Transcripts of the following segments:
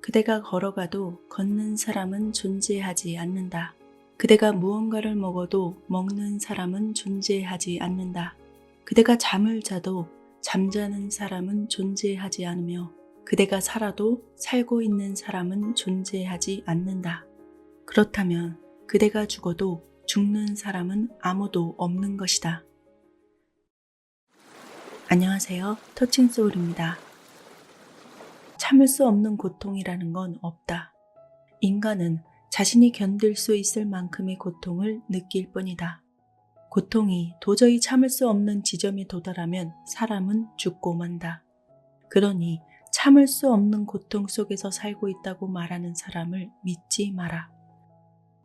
그대가 걸어가도 걷는 사람은 존재하지 않는다. 그대가 무언가를 먹어도 먹는 사람은 존재하지 않는다. 그대가 잠을 자도 잠자는 사람은 존재하지 않으며 그대가 살아도 살고 있는 사람은 존재하지 않는다. 그렇다면 그대가 죽어도 죽는 사람은 아무도 없는 것이다. 안녕하세요. 터칭소울입니다. 참을 수 없는 고통이라는 건 없다. 인간은 자신이 견딜 수 있을 만큼의 고통을 느낄 뿐이다. 고통이 도저히 참을 수 없는 지점에 도달하면 사람은 죽고 만다. 그러니 참을 수 없는 고통 속에서 살고 있다고 말하는 사람을 믿지 마라.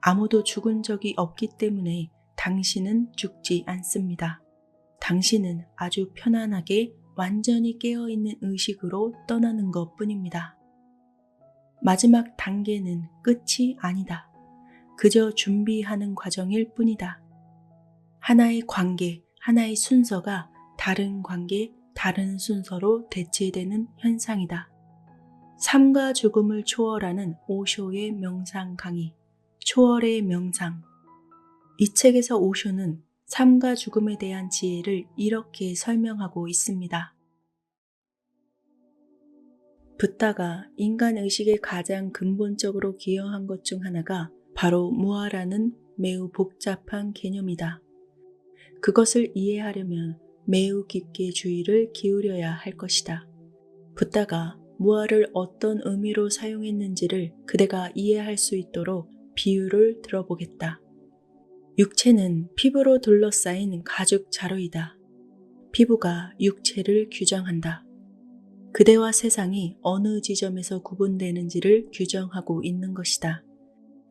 아무도 죽은 적이 없기 때문에 당신은 죽지 않습니다. 당신은 아주 편안하게 완전히 깨어있는 의식으로 떠나는 것 뿐입니다. 마지막 단계는 끝이 아니다. 그저 준비하는 과정일 뿐이다. 하나의 관계, 하나의 순서가 다른 관계, 다른 순서로 대체되는 현상이다. 삶과 죽음을 초월하는 오쇼의 명상 강의, 초월의 명상. 이 책에서 오쇼는 삶과 죽음에 대한 지혜를 이렇게 설명하고 있습니다. 붓다가 인간 의식에 가장 근본적으로 기여한 것 중 하나가 바로 무아라는 매우 복잡한 개념이다. 그것을 이해하려면 매우 깊게 주의를 기울여야 할 것이다. 붓다가 무아를 어떤 의미로 사용했는지를 그대가 이해할 수 있도록 비유를 들어보겠다. 육체는 피부로 둘러싸인 가죽 자루이다. 피부가 육체를 규정한다. 그대와 세상이 어느 지점에서 구분되는지를 규정하고 있는 것이다.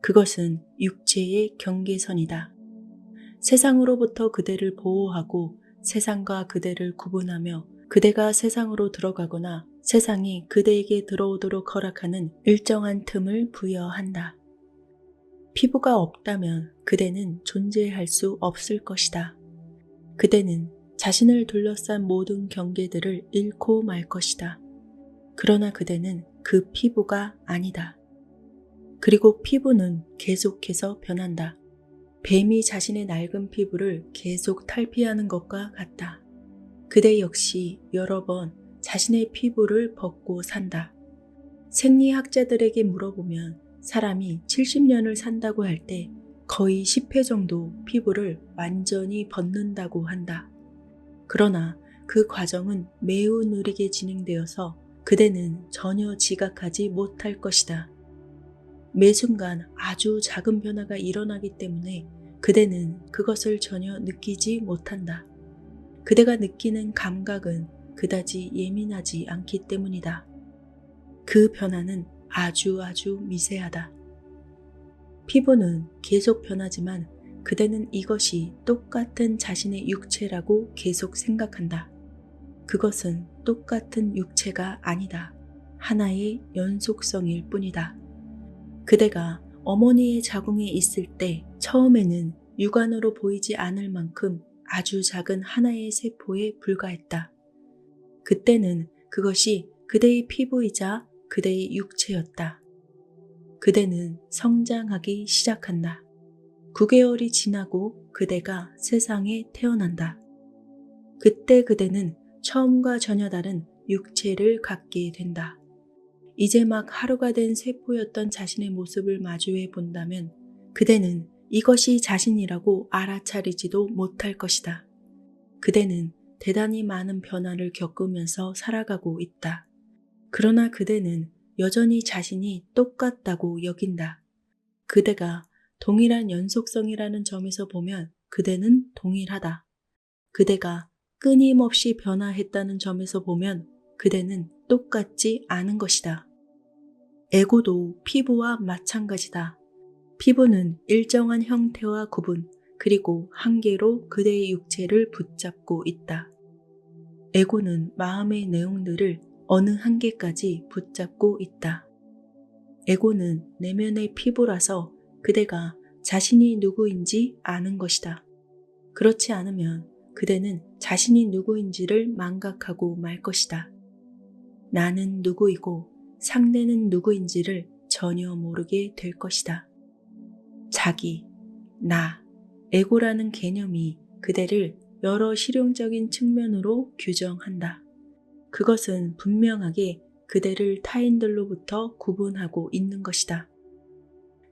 그것은 육체의 경계선이다. 세상으로부터 그대를 보호하고 세상과 그대를 구분하며 그대가 세상으로 들어가거나 세상이 그대에게 들어오도록 허락하는 일정한 틈을 부여한다. 피부가 없다면 그대는 존재할 수 없을 것이다. 그대는 자신을 둘러싼 모든 경계들을 잃고 말 것이다. 그러나 그대는 그 피부가 아니다. 그리고 피부는 계속해서 변한다. 뱀이 자신의 낡은 피부를 계속 탈피하는 것과 같다. 그대 역시 여러 번 자신의 피부를 벗고 산다. 생리학자들에게 물어보면 사람이 70년을 산다고 할 때 거의 10회 정도 피부를 완전히 벗는다고 한다. 그러나 그 과정은 매우 느리게 진행되어서 그대는 전혀 지각하지 못할 것이다. 매 순간 아주 작은 변화가 일어나기 때문에 그대는 그것을 전혀 느끼지 못한다. 그대가 느끼는 감각은 그다지 예민하지 않기 때문이다. 그 변화는 아주 미세하다. 피부는 계속 변하지만 그대는 이것이 똑같은 자신의 육체라고 계속 생각한다. 그것은 똑같은 육체가 아니다. 하나의 연속성일 뿐이다. 그대가 어머니의 자궁에 있을 때 처음에는 육안으로 보이지 않을 만큼 아주 작은 하나의 세포에 불과했다. 그때는 그것이 그대의 피부이자 그대의 육체였다. 그대는 성장하기 시작한다. 9개월이 지나고 그대가 세상에 태어난다. 그때 그대는 처음과 전혀 다른 육체를 갖게 된다. 이제 막 하루가 된 세포였던 자신의 모습을 마주해 본다면 그대는 이것이 자신이라고 알아차리지도 못할 것이다. 그대는 대단히 많은 변화를 겪으면서 살아가고 있다. 그러나 그대는 여전히 자신이 똑같다고 여긴다. 그대가 동일한 연속성이라는 점에서 보면 그대는 동일하다. 그대가 끊임없이 변화했다는 점에서 보면 그대는 똑같지 않은 것이다. 에고도 피부와 마찬가지다. 피부는 일정한 형태와 구분, 그리고 한계로 그대의 육체를 붙잡고 있다. 에고는 마음의 내용들을 어느 한계까지 붙잡고 있다. 에고는 내면의 피부라서 그대가 자신이 누구인지 아는 것이다. 그렇지 않으면 그대는 자신이 누구인지를 망각하고 말 것이다. 나는 누구이고 상대는 누구인지를 전혀 모르게 될 것이다. 자기, 나, 에고라는 개념이 그대를 여러 실용적인 측면으로 규정한다. 그것은 분명하게 그대를 타인들로부터 구분하고 있는 것이다.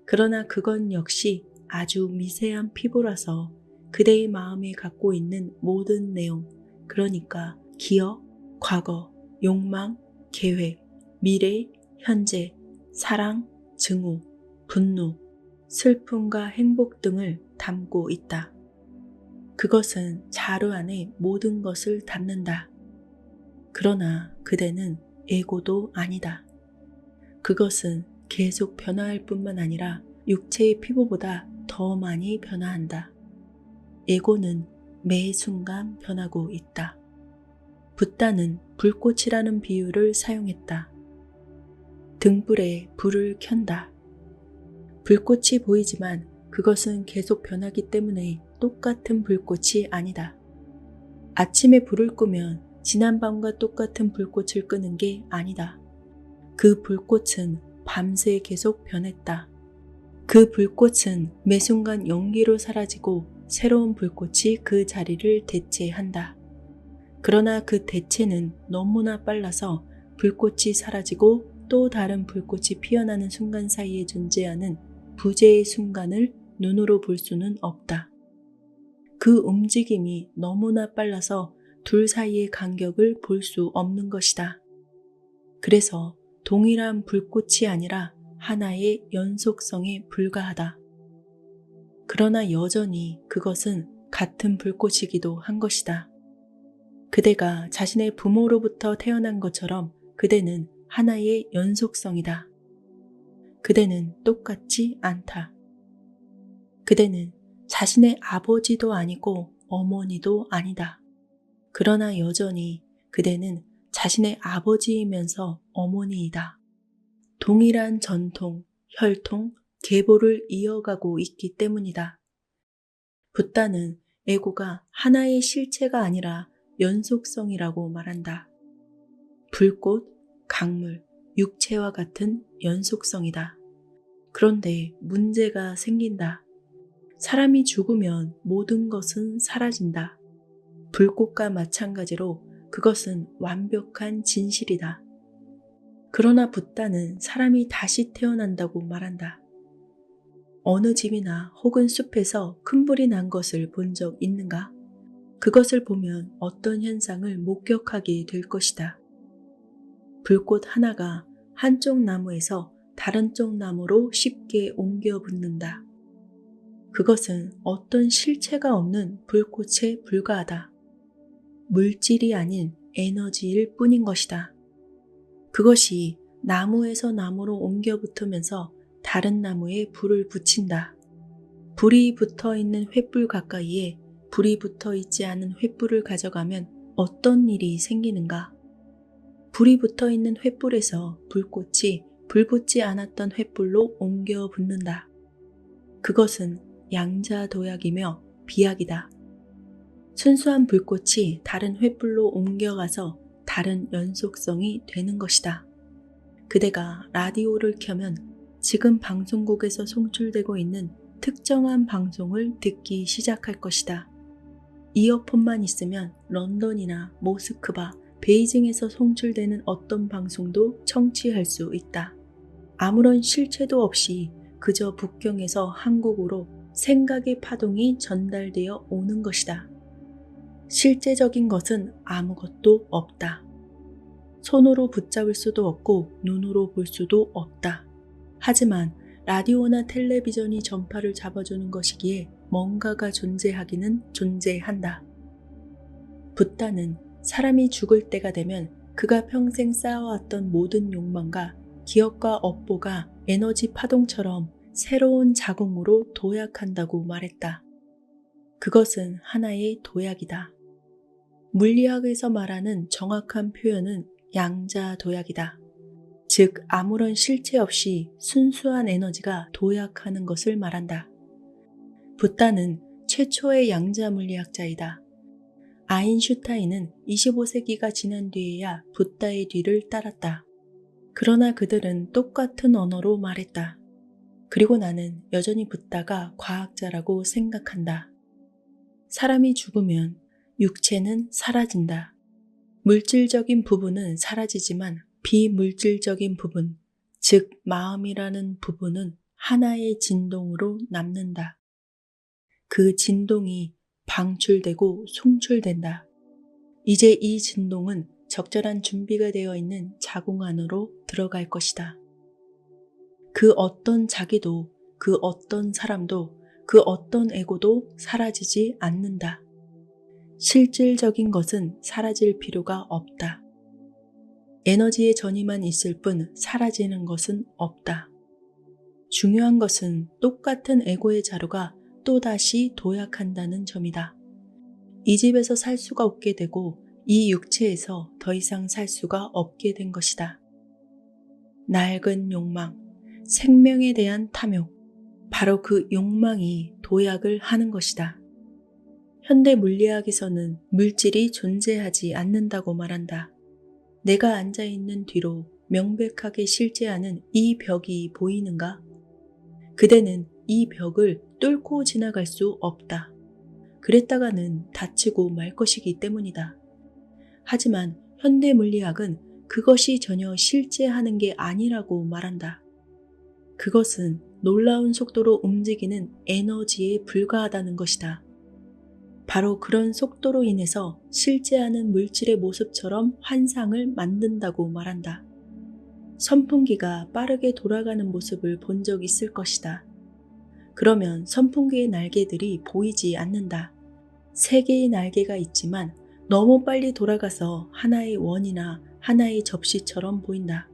그러나 그건 역시 아주 미세한 피부라서 그대의 마음에 갖고 있는 모든 내용, 그러니까 기억, 과거, 욕망, 계획, 미래, 현재, 사랑, 증오, 분노, 슬픔과 행복 등을 담고 있다. 그것은 자루 안에 모든 것을 담는다. 그러나 그대는 에고도 아니다. 그것은 계속 변화할 뿐만 아니라 육체의 피부보다 더 많이 변화한다. 에고는 매 순간 변하고 있다. 붓다는 불꽃이라는 비유를 사용했다. 등불에 불을 켠다. 불꽃이 보이지만 그것은 계속 변하기 때문에 똑같은 불꽃이 아니다. 아침에 불을 끄면 지난밤과 똑같은 불꽃을 끄는 게 아니다. 그 불꽃은 밤새 계속 변했다. 그 불꽃은 매 순간 연기로 사라지고 새로운 불꽃이 그 자리를 대체한다. 그러나 그 대체는 너무나 빨라서 불꽃이 사라지고 또 다른 불꽃이 피어나는 순간 사이에 존재하는 부재의 순간을 눈으로 볼 수는 없다. 그 움직임이 너무나 빨라서 둘 사이의 간격을 볼 수 없는 것이다. 그래서 동일한 불꽃이 아니라 하나의 연속성에 불과하다. 그러나 여전히 그것은 같은 불꽃이기도 한 것이다. 그대가 자신의 부모로부터 태어난 것처럼 그대는 하나의 연속성이다. 그대는 똑같지 않다. 그대는 자신의 아버지도 아니고 어머니도 아니다. 그러나 여전히 그대는 자신의 아버지이면서 어머니이다. 동일한 전통, 혈통, 계보를 이어가고 있기 때문이다. 붓다는 에고가 하나의 실체가 아니라 연속성이라고 말한다. 불꽃, 강물, 육체와 같은 연속성이다. 그런데 문제가 생긴다. 사람이 죽으면 모든 것은 사라진다. 불꽃과 마찬가지로 그것은 완벽한 진실이다. 그러나 붓다는 사람이 다시 태어난다고 말한다. 어느 집이나 혹은 숲에서 큰 불이 난 것을 본 적 있는가? 그것을 보면 어떤 현상을 목격하게 될 것이다. 불꽃 하나가 한쪽 나무에서 다른 쪽 나무로 쉽게 옮겨 붙는다. 그것은 어떤 실체가 없는 불꽃에 불과하다. 물질이 아닌 에너지일 뿐인 것이다. 그것이 나무에서 나무로 옮겨 붙으면서 다른 나무에 불을 붙인다. 불이 붙어 있는 횃불 가까이에 불이 붙어 있지 않은 횃불을 가져가면 어떤 일이 생기는가? 불이 붙어 있는 횃불에서 불꽃이 불 붙지 않았던 횃불로 옮겨 붙는다. 그것은 양자도약이며 비약이다. 순수한 불꽃이 다른 횃불로 옮겨가서 다른 연속성이 되는 것이다. 그대가 라디오를 켜면 지금 방송국에서 송출되고 있는 특정한 방송을 듣기 시작할 것이다. 이어폰만 있으면 런던이나 모스크바, 베이징에서 송출되는 어떤 방송도 청취할 수 있다. 아무런 실체도 없이 그저 북경에서 한국으로 생각의 파동이 전달되어 오는 것이다. 실제적인 것은 아무것도 없다. 손으로 붙잡을 수도 없고 눈으로 볼 수도 없다. 하지만 라디오나 텔레비전이 전파를 잡아주는 것이기에 뭔가가 존재하기는 존재한다. 붓다는 사람이 죽을 때가 되면 그가 평생 쌓아왔던 모든 욕망과 기억과 업보가 에너지 파동처럼 새로운 자궁으로 도약한다고 말했다. 그것은 하나의 도약이다. 물리학에서 말하는 정확한 표현은 양자도약이다. 즉 아무런 실체 없이 순수한 에너지가 도약하는 것을 말한다. 붓다는 최초의 양자 물리학자이다. 아인슈타인은 25세기가 지난 뒤에야 붓다의 뒤를 따랐다. 그러나 그들은 똑같은 언어로 말했다. 그리고 나는 여전히 붓다가 과학자라고 생각한다. 사람이 죽으면 육체는 사라진다. 물질적인 부분은 사라지지만 비물질적인 부분, 즉 마음이라는 부분은 하나의 진동으로 남는다. 그 진동이 방출되고 송출된다. 이제 이 진동은 적절한 준비가 되어 있는 자궁 안으로 들어갈 것이다. 그 어떤 자기도, 그 어떤 사람도, 그 어떤 에고도 사라지지 않는다. 실질적인 것은 사라질 필요가 없다. 에너지의 전이만 있을 뿐 사라지는 것은 없다. 중요한 것은 똑같은 에고의 자루가 또다시 도약한다는 점이다. 이 집에서 살 수가 없게 되고 이 육체에서 더 이상 살 수가 없게 된 것이다. 낡은 욕망, 생명에 대한 탐욕, 바로 그 욕망이 도약을 하는 것이다. 현대 물리학에서는 물질이 존재하지 않는다고 말한다. 내가 앉아있는 뒤로 명백하게 실제하는 이 벽이 보이는가? 그대는 이 벽을 뚫고 지나갈 수 없다. 그랬다가는 다치고 말 것이기 때문이다. 하지만 현대 물리학은 그것이 전혀 실제하는 게 아니라고 말한다. 그것은 놀라운 속도로 움직이는 에너지에 불과하다는 것이다. 바로 그런 속도로 인해서 실제하는 물질의 모습처럼 환상을 만든다고 말한다. 선풍기가 빠르게 돌아가는 모습을 본 적 있을 것이다. 그러면 선풍기의 날개들이 보이지 않는다. 3개의 날개가 있지만 너무 빨리 돌아가서 하나의 원이나 하나의 접시처럼 보인다.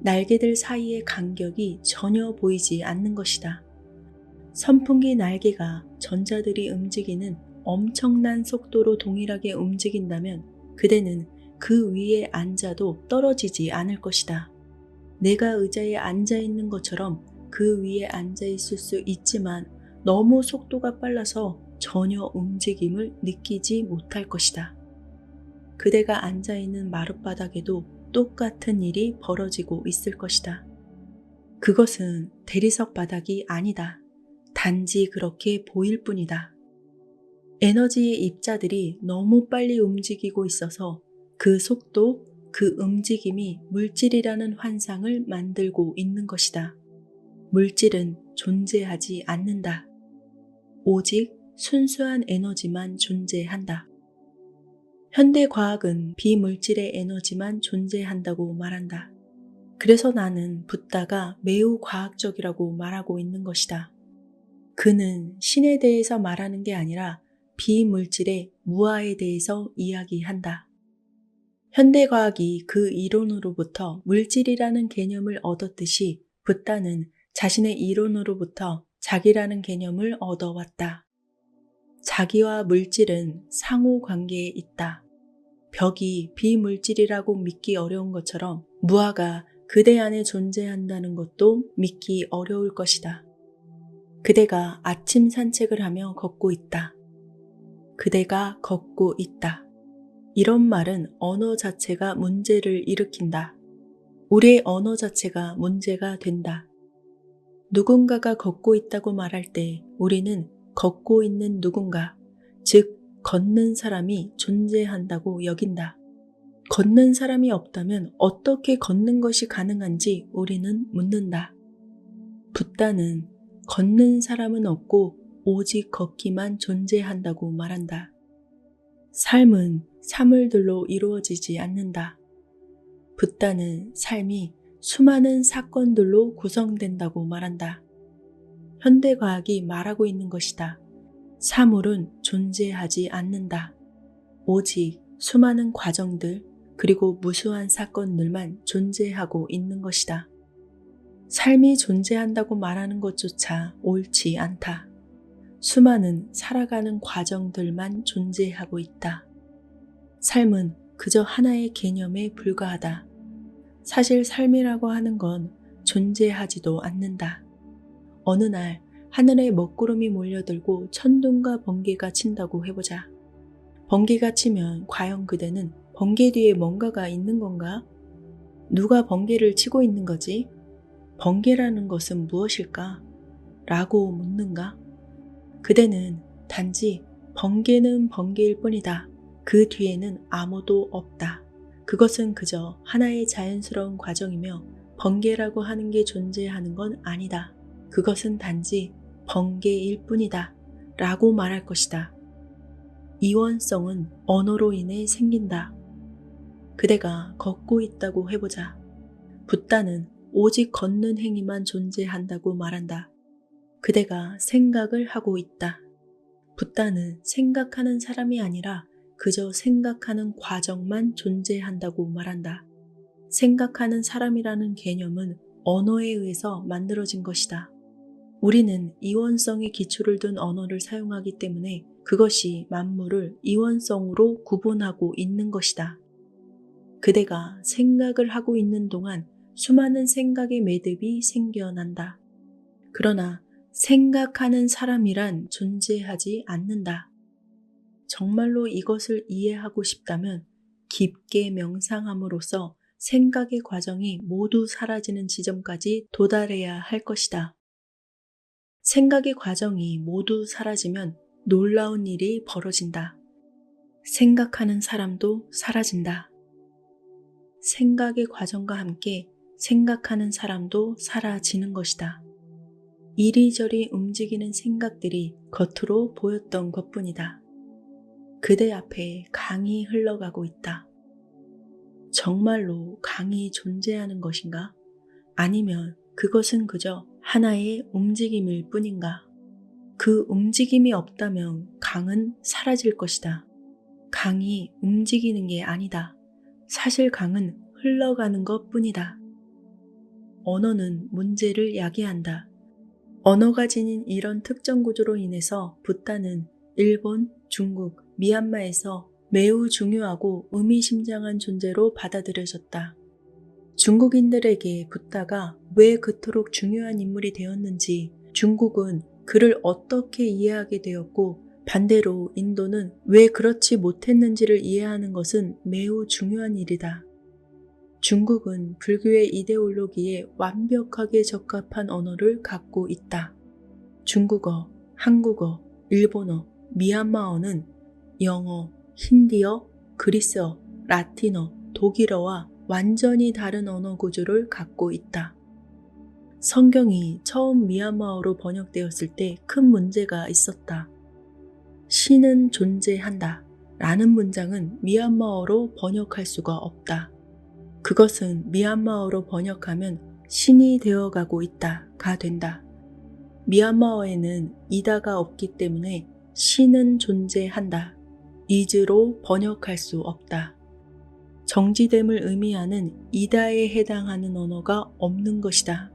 날개들 사이의 간격이 전혀 보이지 않는 것이다. 선풍기 날개가 전자들이 움직이는 엄청난 속도로 동일하게 움직인다면 그대는 그 위에 앉아도 떨어지지 않을 것이다. 내가 의자에 앉아 있는 것처럼 그 위에 앉아 있을 수 있지만 너무 속도가 빨라서 전혀 움직임을 느끼지 못할 것이다. 그대가 앉아 있는 마룻바닥에도 똑같은 일이 벌어지고 있을 것이다. 그것은 대리석 바닥이 아니다. 단지 그렇게 보일 뿐이다. 에너지의 입자들이 너무 빨리 움직이고 있어서 그 속도, 그 움직임이 물질이라는 환상을 만들고 있는 것이다. 물질은 존재하지 않는다. 오직 순수한 에너지만 존재한다. 현대과학은 비물질의 에너지만 존재한다고 말한다. 그래서 나는 붓다가 매우 과학적이라고 말하고 있는 것이다. 그는 신에 대해서 말하는 게 아니라 비물질의 무아에 대해서 이야기한다. 현대과학이 그 이론으로부터 물질이라는 개념을 얻었듯이 붓다는 자신의 이론으로부터 자기라는 개념을 얻어왔다. 자기와 물질은 상호관계에 있다. 벽이 비물질이라고 믿기 어려운 것처럼 무아가 그대 안에 존재한다는 것도 믿기 어려울 것이다. 그대가 아침 산책을 하며 걷고 있다. 그대가 걷고 있다. 이런 말은 언어 자체가 문제를 일으킨다. 우리의 언어 자체가 문제가 된다. 누군가가 걷고 있다고 말할 때 우리는 걷고 있는 누군가, 즉 걷는 사람이 존재한다고 여긴다. 걷는 사람이 없다면 어떻게 걷는 것이 가능한지 우리는 묻는다. 붓다는 걷는 사람은 없고 오직 걷기만 존재한다고 말한다. 삶은 사물들로 이루어지지 않는다. 붓다는 삶이 수많은 사건들로 구성된다고 말한다. 현대과학이 말하고 있는 것이다. 사물은 존재하지 않는다. 오직 수많은 과정들 그리고 무수한 사건들만 존재하고 있는 것이다. 삶이 존재한다고 말하는 것조차 옳지 않다. 수많은 살아가는 과정들만 존재하고 있다. 삶은 그저 하나의 개념에 불과하다. 사실 삶이라고 하는 건 존재하지도 않는다. 어느 날 하늘에 먹구름이 몰려들고 천둥과 번개가 친다고 해보자. 번개가 치면 과연 그대는 번개 뒤에 뭔가가 있는 건가? 누가 번개를 치고 있는 거지? 번개라는 것은 무엇일까? 라고 묻는가? 그대는 단지 번개는 번개일 뿐이다. 그 뒤에는 아무도 없다. 그것은 그저 하나의 자연스러운 과정이며 번개라고 하는 게 존재하는 건 아니다. 그것은 단지 번개일 뿐이다. 라고 말할 것이다. 이원성은 언어로 인해 생긴다. 그대가 걷고 있다고 해보자. 붓다는 오직 걷는 행위만 존재한다고 말한다. 그대가 생각을 하고 있다. 붓다는 생각하는 사람이 아니라 그저 생각하는 과정만 존재한다고 말한다. 생각하는 사람이라는 개념은 언어에 의해서 만들어진 것이다. 우리는 이원성의 기초를 둔 언어를 사용하기 때문에 그것이 만물을 이원성으로 구분하고 있는 것이다. 그대가 생각을 하고 있는 동안 수많은 생각의 매듭이 생겨난다. 그러나 생각하는 사람이란 존재하지 않는다. 정말로 이것을 이해하고 싶다면 깊게 명상함으로써 생각의 과정이 모두 사라지는 지점까지 도달해야 할 것이다. 생각의 과정이 모두 사라지면 놀라운 일이 벌어진다. 생각하는 사람도 사라진다. 생각의 과정과 함께 생각하는 사람도 사라지는 것이다. 이리저리 움직이는 생각들이 겉으로 보였던 것뿐이다. 그대 앞에 강이 흘러가고 있다. 정말로 강이 존재하는 것인가? 아니면 그것은 그저 하나의 움직임일 뿐인가? 그 움직임이 없다면 강은 사라질 것이다. 강이 움직이는 게 아니다. 사실 강은 흘러가는 것 뿐이다. 언어는 문제를 야기한다. 언어가 지닌 이런 특정 구조로 인해서 붓다는 일본, 중국, 미얀마에서 매우 중요하고 의미심장한 존재로 받아들여졌다. 중국인들에게 붓다가 왜 그토록 중요한 인물이 되었는지, 중국은 그를 어떻게 이해하게 되었고 반대로 인도는 왜 그렇지 못했는지를 이해하는 것은 매우 중요한 일이다. 중국은 불교의 이데올로기에 완벽하게 적합한 언어를 갖고 있다. 중국어, 한국어, 일본어, 미얀마어는 영어, 힌디어, 그리스어, 라틴어, 독일어와 완전히 다른 언어 구조를 갖고 있다. 성경이 처음 미얀마어로 번역되었을 때 큰 문제가 있었다. 신은 존재한다 라는 문장은 미얀마어로 번역할 수가 없다. 그것은 미얀마어로 번역하면 신이 되어가고 있다가 된다. 미얀마어에는 이다가 없기 때문에 신은 존재한다. is로 번역할 수 없다. 정지됨을 의미하는 이다에 해당하는 언어가 없는 것이다.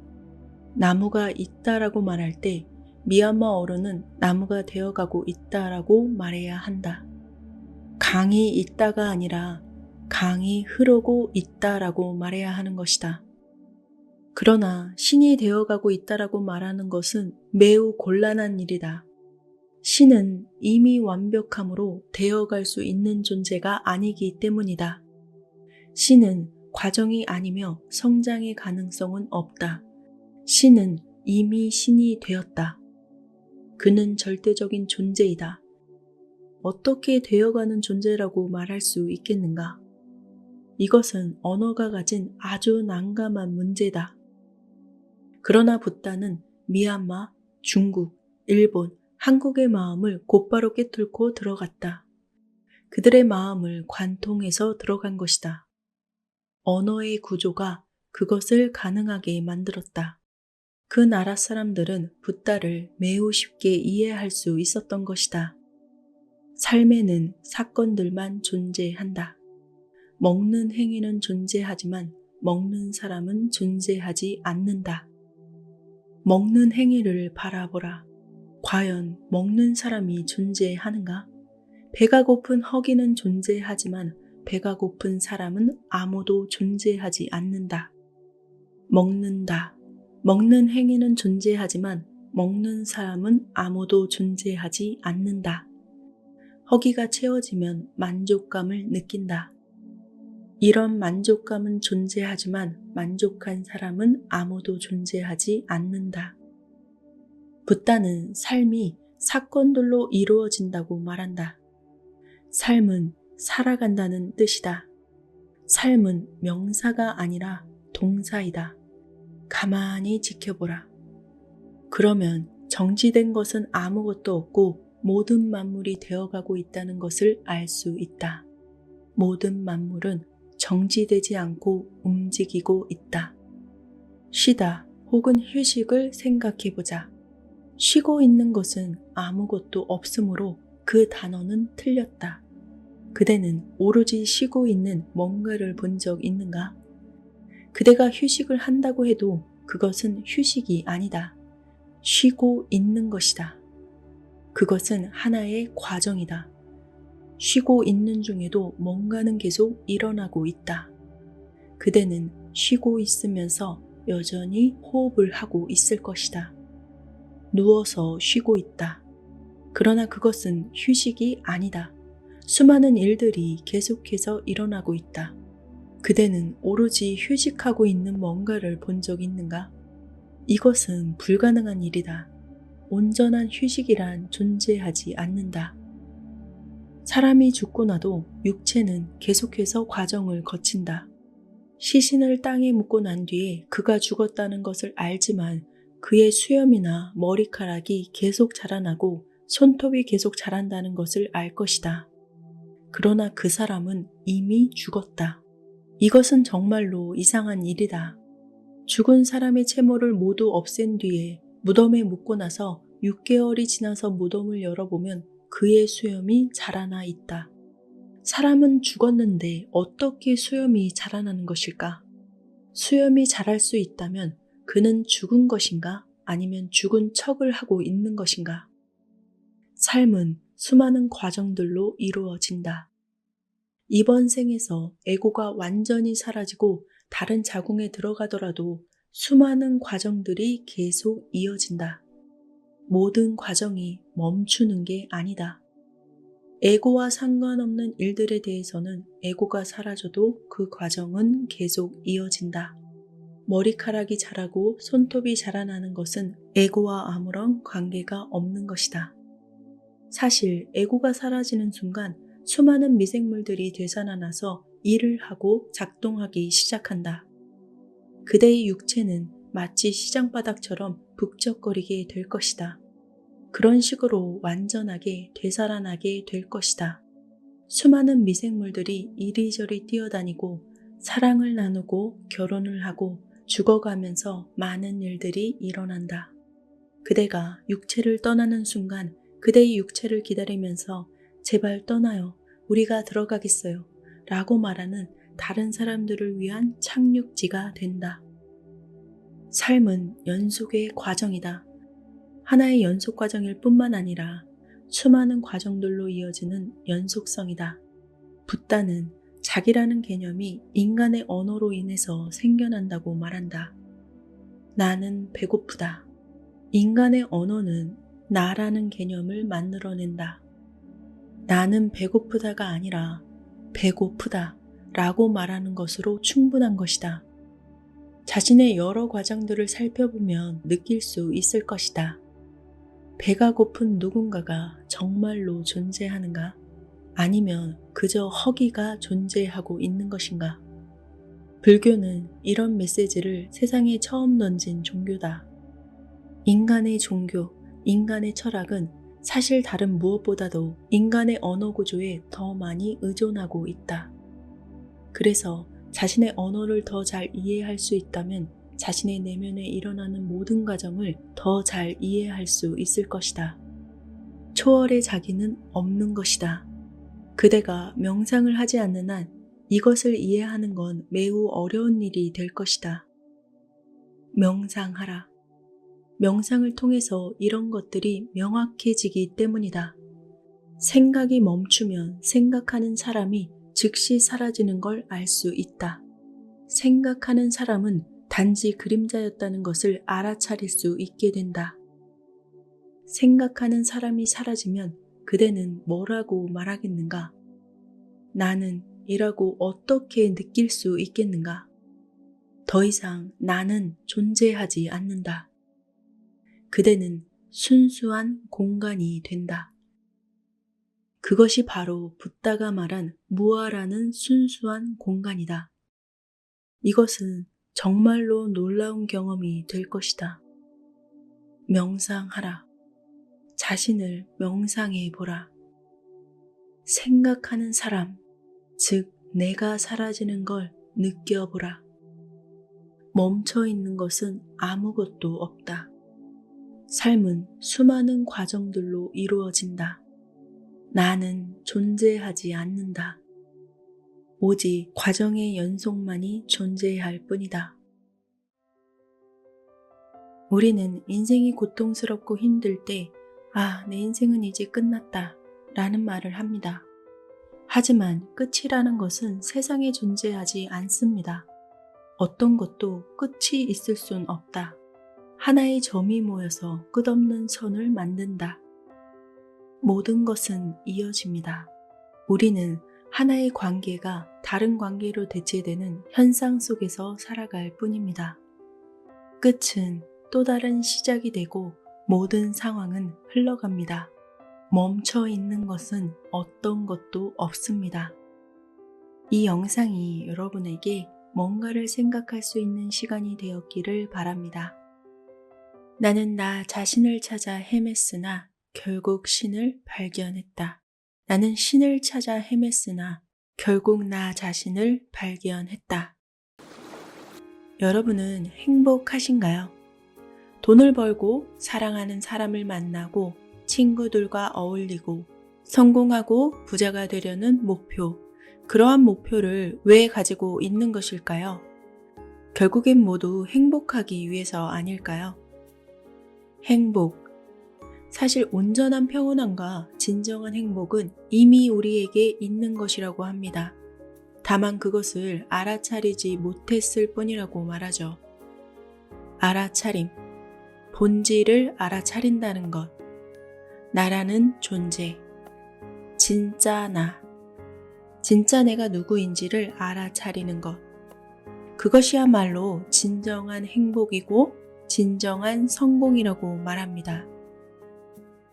나무가 있다라고 말할 때 미얀마어로는 나무가 되어가고 있다라고 말해야 한다. 강이 있다가 아니라 강이 흐르고 있다라고 말해야 하는 것이다. 그러나 신이 되어가고 있다라고 말하는 것은 매우 곤란한 일이다. 신은 이미 완벽함으로 되어갈 수 있는 존재가 아니기 때문이다. 신은 과정이 아니며 성장의 가능성은 없다. 신은 이미 신이 되었다. 그는 절대적인 존재이다. 어떻게 되어가는 존재라고 말할 수 있겠는가? 이것은 언어가 가진 아주 난감한 문제다. 그러나 붓다는 미얀마, 중국, 일본, 한국의 마음을 곧바로 꿰뚫고 들어갔다. 그들의 마음을 관통해서 들어간 것이다. 언어의 구조가 그것을 가능하게 만들었다. 그 나라 사람들은 붓다를 매우 쉽게 이해할 수 있었던 것이다. 삶에는 사건들만 존재한다. 먹는 행위는 존재하지만 먹는 사람은 존재하지 않는다. 먹는 행위를 바라보라. 과연 먹는 사람이 존재하는가? 배가 고픈 허기는 존재하지만 배가 고픈 사람은 아무도 존재하지 않는다. 먹는다. 먹는 행위는 존재하지만 먹는 사람은 아무도 존재하지 않는다. 허기가 채워지면 만족감을 느낀다. 이런 만족감은 존재하지만 만족한 사람은 아무도 존재하지 않는다. 붓다는 삶이 사건들로 이루어진다고 말한다. 삶은 살아간다는 뜻이다. 삶은 명사가 아니라 동사이다. 가만히 지켜보라. 그러면 정지된 것은 아무것도 없고 모든 만물이 되어가고 있다는 것을 알 수 있다. 모든 만물은 정지되지 않고 움직이고 있다. 쉬다 혹은 휴식을 생각해보자. 쉬고 있는 것은 아무것도 없으므로 그 단어는 틀렸다. 그대는 오로지 쉬고 있는 뭔가를 본 적 있는가? 그대가 휴식을 한다고 해도 그것은 휴식이 아니다. 쉬고 있는 것이다. 그것은 하나의 과정이다. 쉬고 있는 중에도 뭔가는 계속 일어나고 있다. 그대는 쉬고 있으면서 여전히 호흡을 하고 있을 것이다. 누워서 쉬고 있다. 그러나 그것은 휴식이 아니다. 수많은 일들이 계속해서 일어나고 있다. 그대는 오로지 휴식하고 있는 뭔가를 본 적 있는가? 이것은 불가능한 일이다. 온전한 휴식이란 존재하지 않는다. 사람이 죽고 나도 육체는 계속해서 과정을 거친다. 시신을 땅에 묻고 난 뒤에 그가 죽었다는 것을 알지만 그의 수염이나 머리카락이 계속 자라나고 손톱이 계속 자란다는 것을 알 것이다. 그러나 그 사람은 이미 죽었다. 이것은 정말로 이상한 일이다. 죽은 사람의 채모를 모두 없앤 뒤에 무덤에 묻고 나서 6개월이 지나서 무덤을 열어보면 그의 수염이 자라나 있다. 사람은 죽었는데 어떻게 수염이 자라나는 것일까? 수염이 자랄 수 있다면 그는 죽은 것인가? 아니면 죽은 척을 하고 있는 것인가? 삶은 수많은 과정들로 이루어진다. 이번 생에서 에고가 완전히 사라지고 다른 자궁에 들어가더라도 수많은 과정들이 계속 이어진다. 모든 과정이 멈추는 게 아니다. 에고와 상관없는 일들에 대해서는 에고가 사라져도 그 과정은 계속 이어진다. 머리카락이 자라고 손톱이 자라나는 것은 에고와 아무런 관계가 없는 것이다. 사실 에고가 사라지는 순간 수많은 미생물들이 되살아나서 일을 하고 작동하기 시작한다. 그대의 육체는 마치 시장바닥처럼 북적거리게 될 것이다. 그런 식으로 완전하게 되살아나게 될 것이다. 수많은 미생물들이 이리저리 뛰어다니고 사랑을 나누고 결혼을 하고 죽어가면서 많은 일들이 일어난다. 그대가 육체를 떠나는 순간 그대의 육체를 기다리면서 제발 떠나요. 우리가 들어가겠어요. 라고 말하는 다른 사람들을 위한 착륙지가 된다. 삶은 연속의 과정이다. 하나의 연속 과정일 뿐만 아니라 수많은 과정들로 이어지는 연속성이다. 붓다는 자기라는 개념이 인간의 언어로 인해서 생겨난다고 말한다. 나는 배고프다. 인간의 언어는 나라는 개념을 만들어낸다. 나는 배고프다가 아니라 배고프다 라고 말하는 것으로 충분한 것이다. 자신의 여러 과정들을 살펴보면 느낄 수 있을 것이다. 배가 고픈 누군가가 정말로 존재하는가? 아니면 그저 허기가 존재하고 있는 것인가? 불교는 이런 메시지를 세상에 처음 던진 종교다. 인간의 종교, 인간의 철학은 사실 다른 무엇보다도 인간의 언어 구조에 더 많이 의존하고 있다. 그래서 자신의 언어를 더 잘 이해할 수 있다면 자신의 내면에 일어나는 모든 과정을 더 잘 이해할 수 있을 것이다. 초월의 자기는 없는 것이다. 그대가 명상을 하지 않는 한 이것을 이해하는 건 매우 어려운 일이 될 것이다. 명상하라. 명상을 통해서 이런 것들이 명확해지기 때문이다. 생각이 멈추면 생각하는 사람이 즉시 사라지는 걸 알 수 있다. 생각하는 사람은 단지 그림자였다는 것을 알아차릴 수 있게 된다. 생각하는 사람이 사라지면 그대는 뭐라고 말하겠는가? 나는 나는이라고 어떻게 느낄 수 있겠는가? 더 이상 나는 존재하지 않는다. 그대는 순수한 공간이 된다. 그것이 바로 붓다가 말한 무아라는 순수한 공간이다. 이것은 정말로 놀라운 경험이 될 것이다. 명상하라. 자신을 명상해 보라. 생각하는 사람, 즉 내가 사라지는 걸 느껴보라. 멈춰 있는 것은 아무것도 없다. 삶은 수많은 과정들로 이루어진다. 나는 존재하지 않는다. 오직 과정의 연속만이 존재할 뿐이다. 우리는 인생이 고통스럽고 힘들 때, 내 인생은 이제 끝났다 라는 말을 합니다. 하지만 끝이라는 것은 세상에 존재하지 않습니다. 어떤 것도 끝이 있을 순 없다. 하나의 점이 모여서 끝없는 선을 만든다. 모든 것은 이어집니다. 우리는 하나의 관계가 다른 관계로 대체되는 현상 속에서 살아갈 뿐입니다. 끝은 또 다른 시작이 되고 모든 상황은 흘러갑니다. 멈춰 있는 것은 어떤 것도 없습니다. 이 영상이 여러분에게 뭔가를 생각할 수 있는 시간이 되었기를 바랍니다. 나는 나 자신을 찾아 헤맸으나 결국 신을 발견했다. 나는 신을 찾아 헤맸으나 결국 나 자신을 발견했다. 여러분은 행복하신가요? 돈을 벌고 사랑하는 사람을 만나고 친구들과 어울리고 성공하고 부자가 되려는 목표, 그러한 목표를 왜 가지고 있는 것일까요? 결국엔 모두 행복하기 위해서 아닐까요? 행복. 사실 온전한 평온함과 진정한 행복은 이미 우리에게 있는 것이라고 합니다. 다만 그것을 알아차리지 못했을 뿐이라고 말하죠. 알아차림. 본질을 알아차린다는 것. 나라는 존재. 진짜 나. 진짜 내가 누구인지를 알아차리는 것. 그것이야말로 진정한 행복이고 진정한 성공이라고 말합니다.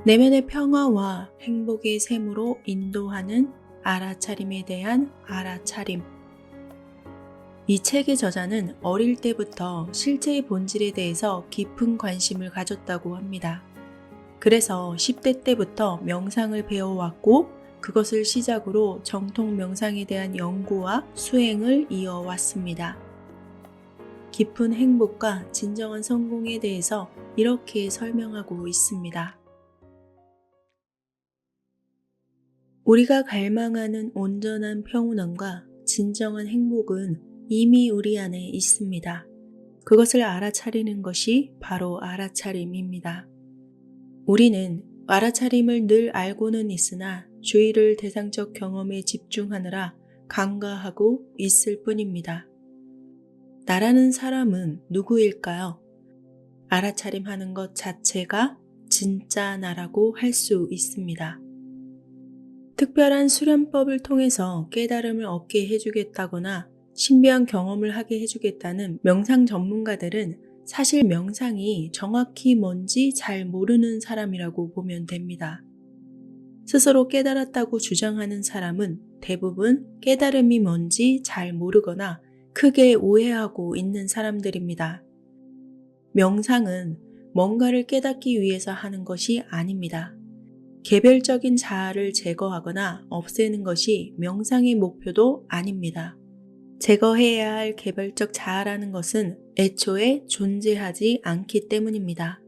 내면의 평화와 행복의 샘으로 인도하는 알아차림에 대한 알아차림. 이 책의 저자는 어릴 때부터 실제의 본질에 대해서 깊은 관심을 가졌다고 합니다. 그래서 10대 때부터 명상을 배워왔고 그것을 시작으로 정통 명상에 대한 연구와 수행을 이어왔습니다. 깊은 행복과 진정한 성공에 대해서 이렇게 설명하고 있습니다. 우리가 갈망하는 온전한 평온함과 진정한 행복은 이미 우리 안에 있습니다. 그것을 알아차리는 것이 바로 알아차림입니다. 우리는 알아차림을 늘 알고는 있으나 주의를 대상적 경험에 집중하느라 간과하고 있을 뿐입니다. 나라는 사람은 누구일까요? 알아차림하는 것 자체가 진짜 나라고 할 수 있습니다. 특별한 수련법을 통해서 깨달음을 얻게 해주겠다거나 신비한 경험을 하게 해주겠다는 명상 전문가들은 사실 명상이 정확히 뭔지 잘 모르는 사람이라고 보면 됩니다. 스스로 깨달았다고 주장하는 사람은 대부분 깨달음이 뭔지 잘 모르거나 크게 오해하고 있는 사람들입니다. 명상은 뭔가를 깨닫기 위해서 하는 것이 아닙니다. 개별적인 자아를 제거하거나 없애는 것이 명상의 목표도 아닙니다. 제거해야 할 개별적 자아라는 것은 애초에 존재하지 않기 때문입니다.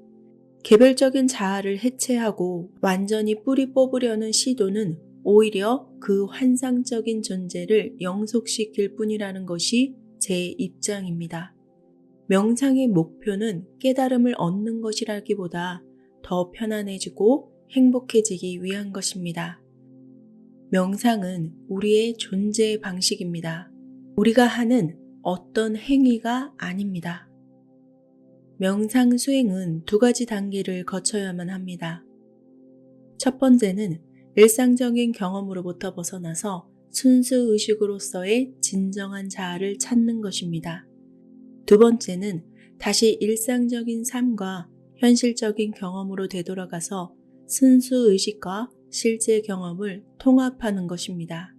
개별적인 자아를 해체하고 완전히 뿌리 뽑으려는 시도는 오히려 그 환상적인 존재를 영속시킬 뿐이라는 것이 제 입장입니다. 명상의 목표는 깨달음을 얻는 것이라기보다 더 편안해지고 행복해지기 위한 것입니다. 명상은 우리의 존재 방식입니다. 우리가 하는 어떤 행위가 아닙니다. 명상 수행은 2가지 단계를 거쳐야만 합니다. 첫 번째는 일상적인 경험으로부터 벗어나서 순수 의식으로서의 진정한 자아를 찾는 것입니다. 두 번째는 다시 일상적인 삶과 현실적인 경험으로 되돌아가서 순수 의식과 실제 경험을 통합하는 것입니다.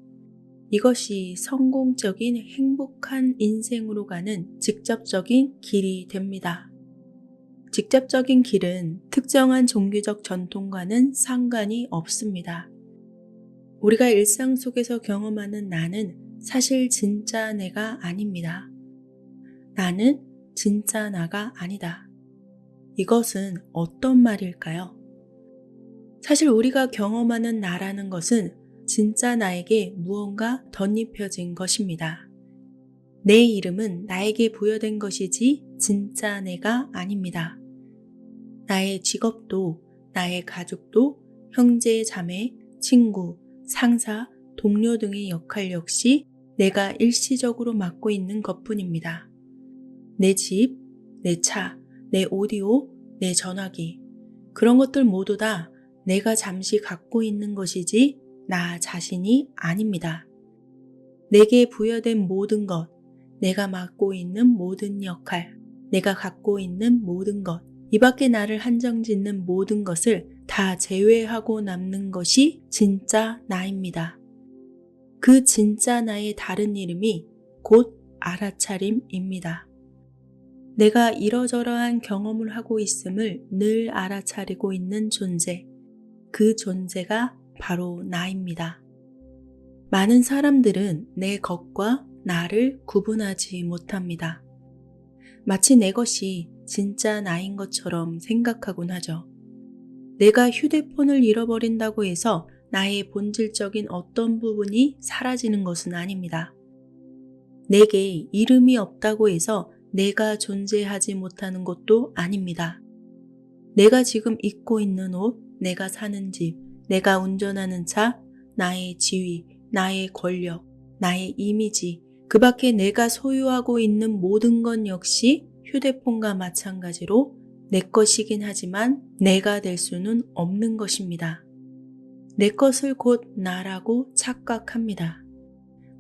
이것이 성공적인 행복한 인생으로 가는 직접적인 길이 됩니다. 직접적인 길은 특정한 종교적 전통과는 상관이 없습니다. 우리가 일상 속에서 경험하는 나는 사실 진짜 내가 아닙니다. 나는 진짜 나가 아니다. 이것은 어떤 말일까요? 사실 우리가 경험하는 나라는 것은 진짜 나에게 무언가 덧입혀진 것입니다. 내 이름은 나에게 부여된 것이지 진짜 내가 아닙니다. 나의 직업도, 나의 가족도, 형제, 자매, 친구, 상사, 동료 등의 역할 역시 내가 일시적으로 맡고 있는 것뿐입니다. 내 집, 내 차, 내 오디오, 내 전화기, 그런 것들 모두 다 내가 잠시 갖고 있는 것이지 나 자신이 아닙니다. 내게 부여된 모든 것, 내가 맡고 있는 모든 역할, 내가 갖고 있는 모든 것, 이 밖에 나를 한정짓는 모든 것을 다 제외하고 남는 것이 진짜 나입니다. 그 진짜 나의 다른 이름이 곧 알아차림입니다. 내가 이러저러한 경험을 하고 있음을 늘 알아차리고 있는 존재, 그 존재가 바로 나입니다. 많은 사람들은 내 것과 나를 구분하지 못합니다. 마치 내 것이 진짜 나인 것처럼 생각하곤 하죠. 내가 휴대폰을 잃어버린다고 해서 나의 본질적인 어떤 부분이 사라지는 것은 아닙니다. 내게 이름이 없다고 해서 내가 존재하지 못하는 것도 아닙니다. 내가 지금 입고 있는 옷, 내가 사는 집, 내가 운전하는 차, 나의 지위, 나의 권력, 나의 이미지, 그 밖에 내가 소유하고 있는 모든 것 역시 휴대폰과 마찬가지로 내 것이긴 하지만 내가 될 수는 없는 것입니다. 내 것을 곧 나라고 착각합니다.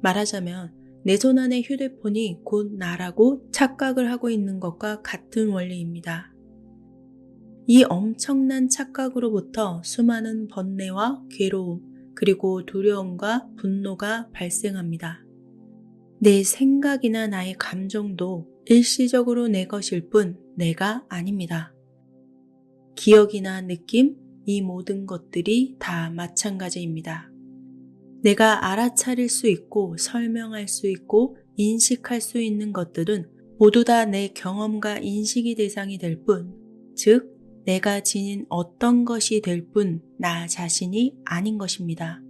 말하자면 내 손 안의 휴대폰이 곧 나라고 착각을 하고 있는 것과 같은 원리입니다. 이 엄청난 착각으로부터 수많은 번뇌와 괴로움, 그리고 두려움과 분노가 발생합니다. 내 생각이나 나의 감정도 일시적으로 내 것일 뿐 내가 아닙니다. 기억이나 느낌, 이 모든 것들이 다 마찬가지입니다. 내가 알아차릴 수 있고 설명할 수 있고 인식할 수 있는 것들은 모두 다 내 경험과 인식이 대상이 될 뿐, 즉 내가 지닌 어떤 것이 될 뿐 나 자신이 아닌 것입니다.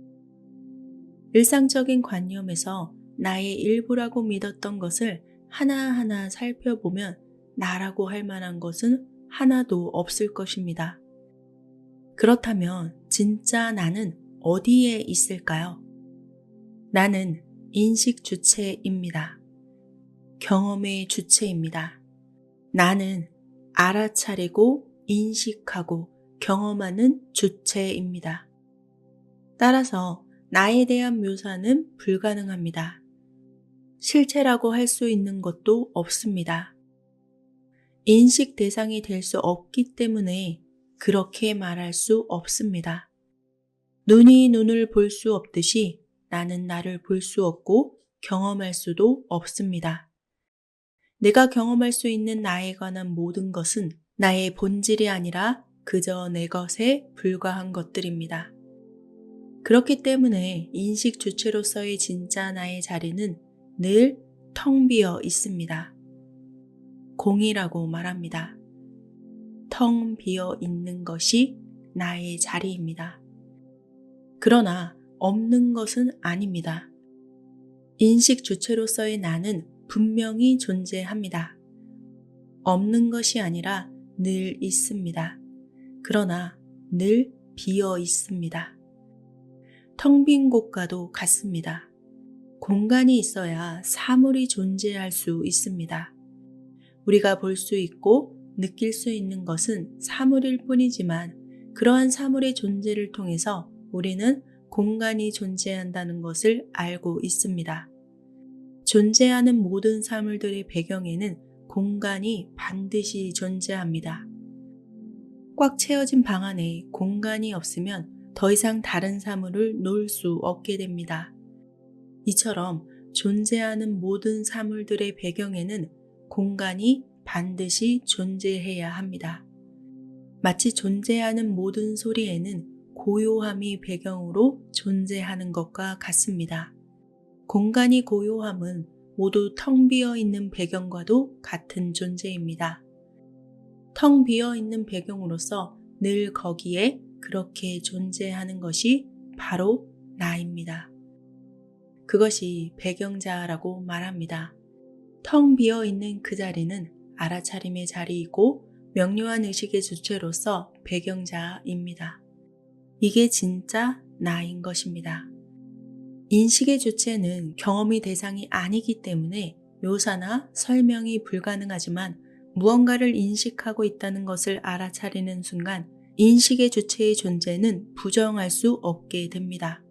일상적인 관념에서 나의 일부라고 믿었던 것을 하나하나 살펴보면 나라고 할 만한 것은 하나도 없을 것입니다. 그렇다면 진짜 나는 어디에 있을까요? 나는 인식 주체입니다. 경험의 주체입니다. 나는 알아차리고 인식하고 경험하는 주체입니다. 따라서 나에 대한 묘사는 불가능합니다. 실체라고 할 수 있는 것도 없습니다. 인식 대상이 될 수 없기 때문에 그렇게 말할 수 없습니다. 눈이 눈을 볼 수 없듯이 나는 나를 볼 수 없고 경험할 수도 없습니다. 내가 경험할 수 있는 나에 관한 모든 것은 나의 본질이 아니라 그저 내 것에 불과한 것들입니다. 그렇기 때문에 인식 주체로서의 진짜 나의 자리는 늘 텅 비어 있습니다. 공이라고 말합니다. 텅 비어 있는 것이 나의 자리입니다. 그러나 없는 것은 아닙니다. 인식 주체로서의 나는 분명히 존재합니다. 없는 것이 아니라 늘 있습니다. 그러나 늘 비어 있습니다. 텅 빈 곳과도 같습니다. 공간이 있어야 사물이 존재할 수 있습니다. 우리가 볼 수 있고 느낄 수 있는 것은 사물일 뿐이지만 그러한 사물의 존재를 통해서 우리는 공간이 존재한다는 것을 알고 있습니다. 존재하는 모든 사물들의 배경에는 공간이 반드시 존재합니다. 꽉 채워진 방 안에 공간이 없으면 더 이상 다른 사물을 놓을 수 없게 됩니다. 이처럼 존재하는 모든 사물들의 배경에는 공간이 반드시 존재해야 합니다. 마치 존재하는 모든 소리에는 고요함이 배경으로 존재하는 것과 같습니다. 공간이 고요함은 모두 텅 비어 있는 배경과도 같은 존재입니다. 텅 비어 있는 배경으로서 늘 거기에 그렇게 존재하는 것이 바로 나입니다. 그것이 배경자라고 말합니다. 텅 비어 있는 그 자리는 알아차림의 자리이고 명료한 의식의 주체로서 배경자입니다. 이게 진짜 나인 것입니다. 인식의 주체는 경험의 대상이 아니기 때문에 묘사나 설명이 불가능하지만 무언가를 인식하고 있다는 것을 알아차리는 순간 인식의 주체의 존재는 부정할 수 없게 됩니다.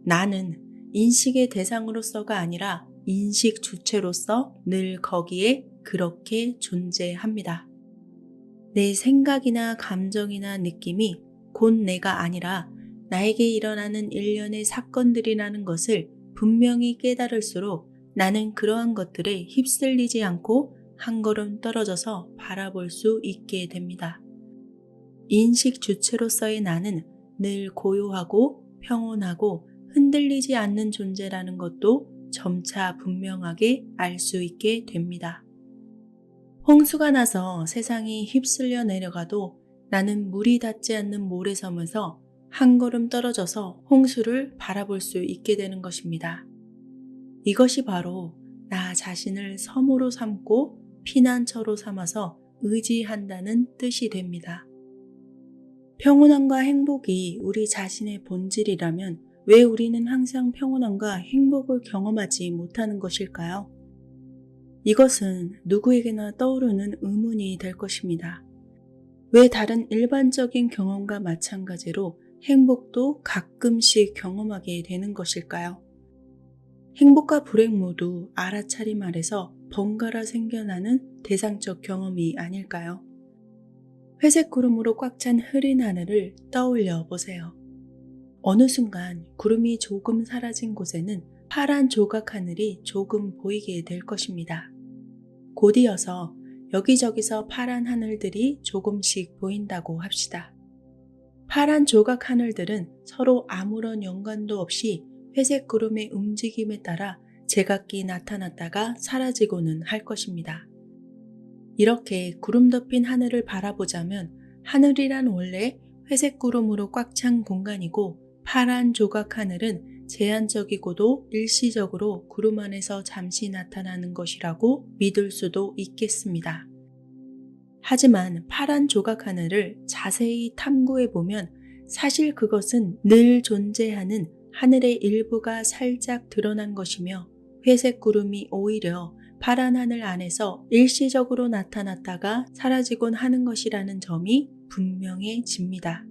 나는 인식의 대상으로서가 아니라 인식 주체로서 늘 거기에 그렇게 존재합니다. 내 생각이나 감정이나 느낌이 곧 내가 아니라 나에게 일어나는 일련의 사건들이라는 것을 분명히 깨달을수록 나는 그러한 것들에 휩쓸리지 않고 한 걸음 떨어져서 바라볼 수 있게 됩니다. 인식 주체로서의 나는 늘 고요하고 평온하고 흔들리지 않는 존재라는 것도 점차 분명하게 알 수 있게 됩니다. 홍수가 나서 세상이 휩쓸려 내려가도 나는 물이 닿지 않는 모래섬에서 한 걸음 떨어져서 홍수를 바라볼 수 있게 되는 것입니다. 이것이 바로 나 자신을 섬으로 삼고 피난처로 삼아서 의지한다는 뜻이 됩니다. 평온함과 행복이 우리 자신의 본질이라면 왜 우리는 항상 평온함과 행복을 경험하지 못하는 것일까요? 이것은 누구에게나 떠오르는 의문이 될 것입니다. 왜 다른 일반적인 경험과 마찬가지로 행복도 가끔씩 경험하게 되는 것일까요? 행복과 불행 모두 알아차림 아래서 번갈아 생겨나는 대상적 경험이 아닐까요? 회색 구름으로 꽉 찬 흐린 하늘을 떠올려 보세요. 어느 순간 구름이 조금 사라진 곳에는 파란 조각 하늘이 조금 보이게 될 것입니다. 곧이어서 여기저기서 파란 하늘들이 조금씩 보인다고 합시다. 파란 조각 하늘들은 서로 아무런 연관도 없이 회색 구름의 움직임에 따라 제각기 나타났다가 사라지고는 할 것입니다. 이렇게 구름 덮인 하늘을 바라보자면 하늘이란 원래 회색 구름으로 꽉 찬 공간이고 파란 조각 하늘은 제한적이고도 일시적으로 구름 안에서 잠시 나타나는 것이라고 믿을 수도 있겠습니다. 하지만 파란 조각 하늘을 자세히 탐구해보면 사실 그것은 늘 존재하는 하늘의 일부가 살짝 드러난 것이며 회색 구름이 오히려 파란 하늘 안에서 일시적으로 나타났다가 사라지곤 하는 것이라는 점이 분명해집니다.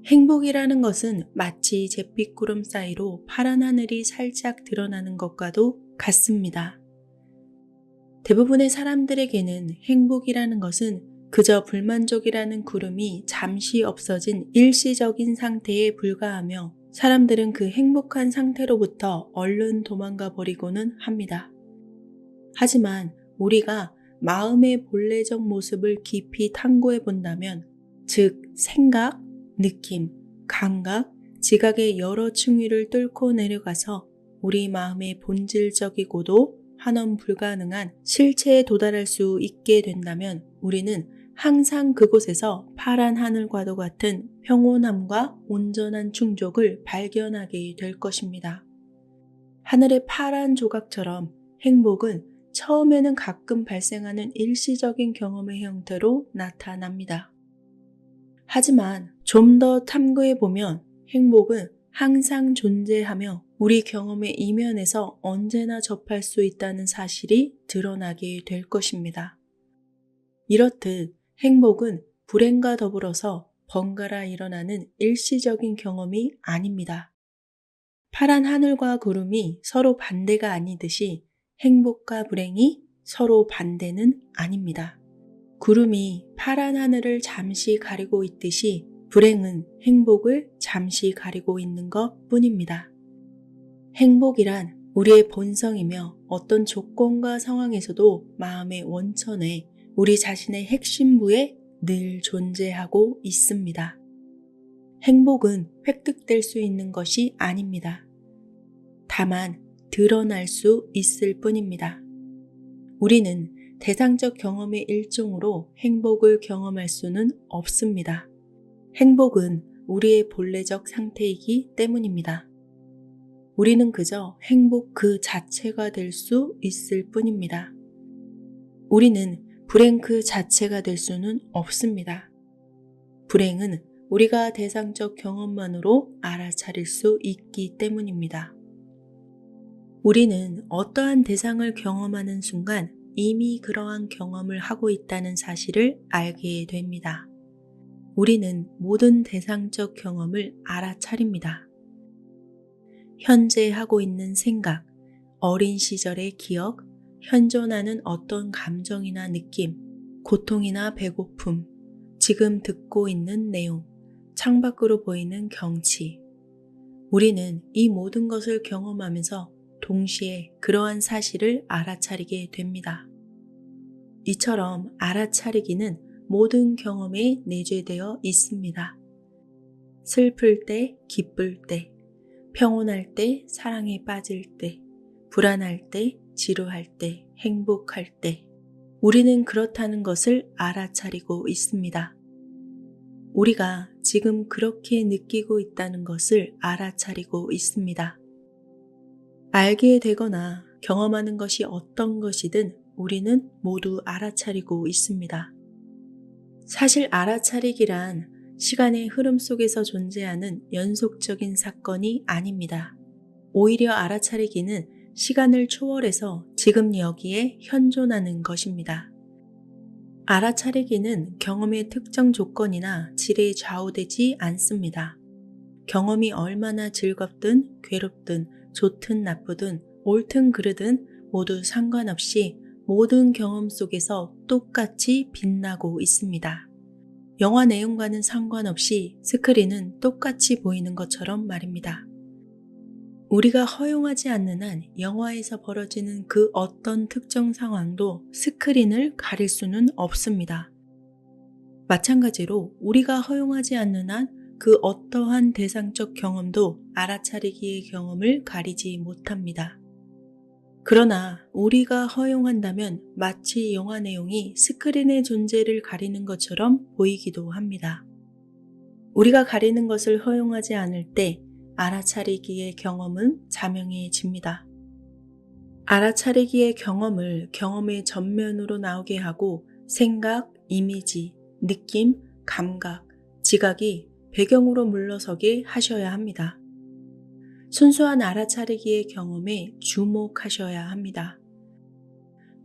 행복이라는 것은 마치 잿빛 구름 사이로 파란 하늘이 살짝 드러나는 것과도 같습니다. 대부분의 사람들에게는 행복이라는 것은 그저 불만족이라는 구름이 잠시 없어진 일시적인 상태에 불과하며 사람들은 그 행복한 상태로부터 얼른 도망가 버리고는 합니다. 하지만 우리가 마음의 본래적 모습을 깊이 탐구해 본다면, 즉 생각, 느낌, 감각, 지각의 여러 층위를 뚫고 내려가서 우리 마음의 본질적이고도 환원 불가능한 실체에 도달할 수 있게 된다면 우리는 항상 그곳에서 파란 하늘과도 같은 평온함과 온전한 충족을 발견하게 될 것입니다. 하늘의 파란 조각처럼 행복은 처음에는 가끔 발생하는 일시적인 경험의 형태로 나타납니다. 하지만 좀 더 탐구해보면 행복은 항상 존재하며 우리 경험의 이면에서 언제나 접할 수 있다는 사실이 드러나게 될 것입니다. 이렇듯 행복은 불행과 더불어서 번갈아 일어나는 일시적인 경험이 아닙니다. 파란 하늘과 구름이 서로 반대가 아니듯이 행복과 불행이 서로 반대는 아닙니다. 구름이 파란 하늘을 잠시 가리고 있듯이 불행은 행복을 잠시 가리고 있는 것 뿐입니다. 행복이란 우리의 본성이며 어떤 조건과 상황에서도 마음의 원천에 우리 자신의 핵심부에 늘 존재하고 있습니다. 행복은 획득될 수 있는 것이 아닙니다. 다만 드러날 수 있을 뿐입니다. 우리는 대상적 경험의 일종으로 행복을 경험할 수는 없습니다. 행복은 우리의 본래적 상태이기 때문입니다. 우리는 그저 행복 그 자체가 될 수 있을 뿐입니다. 우리는 불행 그 자체가 될 수는 없습니다. 불행은 우리가 대상적 경험만으로 알아차릴 수 있기 때문입니다. 우리는 어떠한 대상을 경험하는 순간 이미 그러한 경험을 하고 있다는 사실을 알게 됩니다. 우리는 모든 대상적 경험을 알아차립니다. 현재 하고 있는 생각, 어린 시절의 기억, 현존하는 어떤 감정이나 느낌, 고통이나 배고픔, 지금 듣고 있는 내용, 창밖으로 보이는 경치. 우리는 이 모든 것을 경험하면서 동시에 그러한 사실을 알아차리게 됩니다. 이처럼 알아차리기는 모든 경험에 내재되어 있습니다. 슬플 때, 기쁠 때, 평온할 때, 사랑에 빠질 때, 불안할 때, 지루할 때, 행복할 때, 우리는 그렇다는 것을 알아차리고 있습니다. 우리가 지금 그렇게 느끼고 있다는 것을 알아차리고 있습니다. 알게 되거나 경험하는 것이 어떤 것이든 우리는 모두 알아차리고 있습니다. 사실 알아차리기란 시간의 흐름 속에서 존재하는 연속적인 사건이 아닙니다. 오히려 알아차리기는 시간을 초월해서 지금 여기에 현존하는 것입니다. 알아차리기는 경험의 특정 조건이나 질에 좌우되지 않습니다. 경험이 얼마나 즐겁든 괴롭든 좋든 나쁘든 옳든 그르든 모두 상관없이 모든 경험 속에서 똑같이 빛나고 있습니다. 영화 내용과는 상관없이 스크린은 똑같이 보이는 것처럼 말입니다. 우리가 허용하지 않는 한 영화에서 벌어지는 그 어떤 특정 상황도 스크린을 가릴 수는 없습니다. 마찬가지로 우리가 허용하지 않는 한 그 어떠한 대상적 경험도 알아차리기의 경험을 가리지 못합니다. 그러나 우리가 허용한다면 마치 영화 내용이 스크린의 존재를 가리는 것처럼 보이기도 합니다. 우리가 가리는 것을 허용하지 않을 때 알아차리기의 경험은 자명해집니다. 알아차리기의 경험을 경험의 전면으로 나오게 하고 생각, 이미지, 느낌, 감각, 지각이 배경으로 물러서게 하셔야 합니다. 순수한 알아차리기의 경험에 주목하셔야 합니다.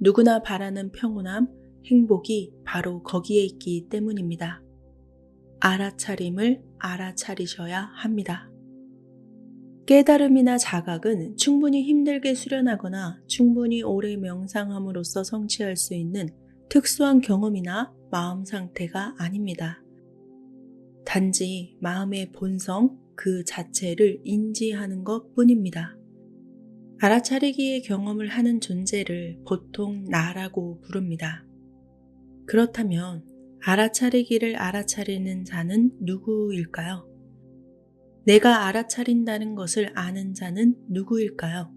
누구나 바라는 평온함, 행복이 바로 거기에 있기 때문입니다. 알아차림을 알아차리셔야 합니다. 깨달음이나 자각은 충분히 힘들게 수련하거나 충분히 오래 명상함으로써 성취할 수 있는 특수한 경험이나 마음 상태가 아닙니다. 단지 마음의 본성 그 자체를 인지하는 것 뿐입니다. 알아차리기의 경험을 하는 존재를 보통 나라고 부릅니다. 그렇다면 알아차리기를 알아차리는 자는 누구일까요? 내가 알아차린다는 것을 아는 자는 누구일까요?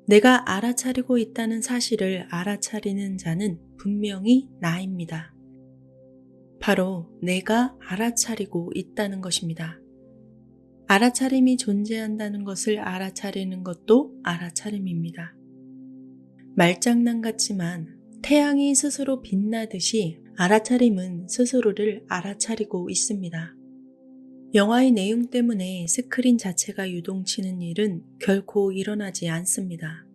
내가 알아차리고 있다는 사실을 알아차리는 자는 분명히 나입니다. 바로 내가 알아차리고 있다는 것입니다. 알아차림이 존재한다는 것을 알아차리는 것도 알아차림입니다. 말장난 같지만 태양이 스스로 빛나듯이 알아차림은 스스로를 알아차리고 있습니다. 영화의 내용 때문에 스크린 자체가 유동치는 일은 결코 일어나지 않습니다.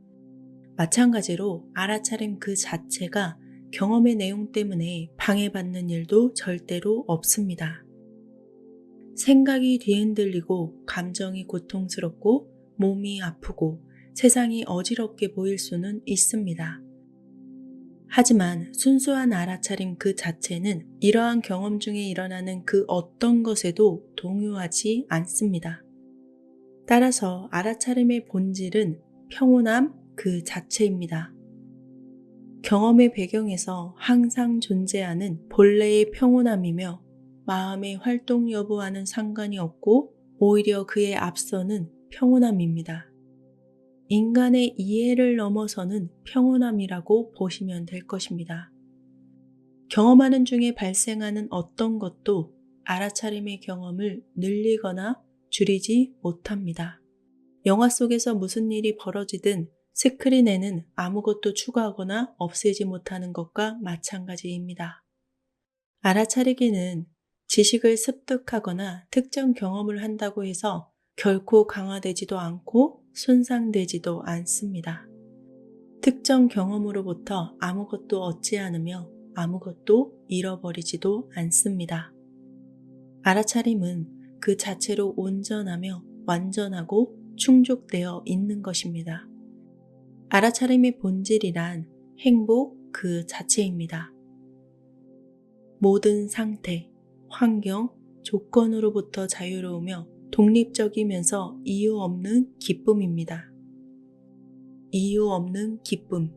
마찬가지로 알아차림 그 자체가 경험의 내용 때문에 방해받는 일도 절대로 없습니다. 생각이 뒤흔들리고 감정이 고통스럽고 몸이 아프고 세상이 어지럽게 보일 수는 있습니다. 하지만 순수한 알아차림 그 자체는 이러한 경험 중에 일어나는 그 어떤 것에도 동요하지 않습니다. 따라서 알아차림의 본질은 평온함 그 자체입니다. 경험의 배경에서 항상 존재하는 본래의 평온함이며 마음의 활동 여부와는 상관이 없고 오히려 그에 앞서는 평온함입니다. 인간의 이해를 넘어서는 평온함이라고 보시면 될 것입니다. 경험하는 중에 발생하는 어떤 것도 알아차림의 경험을 늘리거나 줄이지 못합니다. 영화 속에서 무슨 일이 벌어지든 스크린에는 아무것도 추가하거나 없애지 못하는 것과 마찬가지입니다. 알아차리기는 지식을 습득하거나 특정 경험을 한다고 해서 결코 강화되지도 않고 손상되지도 않습니다. 특정 경험으로부터 아무것도 얻지 않으며 아무것도 잃어버리지도 않습니다. 알아차림은 그 자체로 온전하며 완전하고 충족되어 있는 것입니다. 알아차림의 본질이란 행복 그 자체입니다. 모든 상태, 환경, 조건으로부터 자유로우며 독립적이면서 이유 없는 기쁨입니다. 이유 없는 기쁨.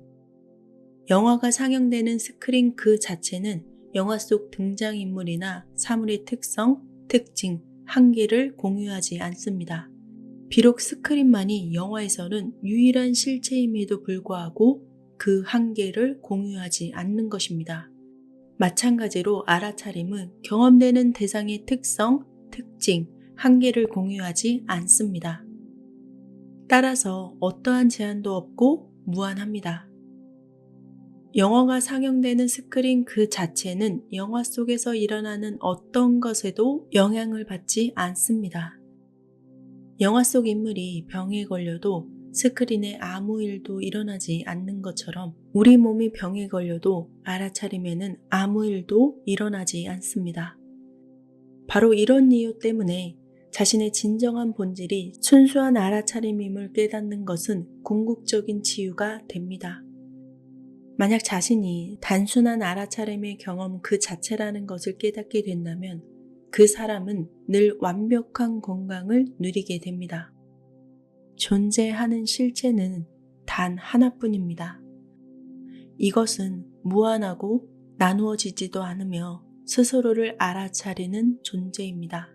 영화가 상영되는 스크린 그 자체는 영화 속 등장인물이나 사물의 특성, 특징, 한계를 공유하지 않습니다. 비록 스크린만이 영화에서는 유일한 실체임에도 불구하고 그 한계를 공유하지 않는 것입니다. 마찬가지로 알아차림은 경험되는 대상의 특성, 특징, 한계를 공유하지 않습니다. 따라서 어떠한 제한도 없고 무한합니다. 영화가 상영되는 스크린 그 자체는 영화 속에서 일어나는 어떤 것에도 영향을 받지 않습니다. 영화 속 인물이 병에 걸려도 스크린에 아무 일도 일어나지 않는 것처럼 우리 몸이 병에 걸려도 알아차림에는 아무 일도 일어나지 않습니다. 바로 이런 이유 때문에 자신의 진정한 본질이 순수한 알아차림임을 깨닫는 것은 궁극적인 치유가 됩니다. 만약 자신이 단순한 알아차림의 경험 그 자체라는 것을 깨닫게 된다면 그 사람은 늘 완벽한 건강을 누리게 됩니다. 존재하는 실체는 단 하나뿐입니다. 이것은 무한하고 나누어지지도 않으며 스스로를 알아차리는 존재입니다.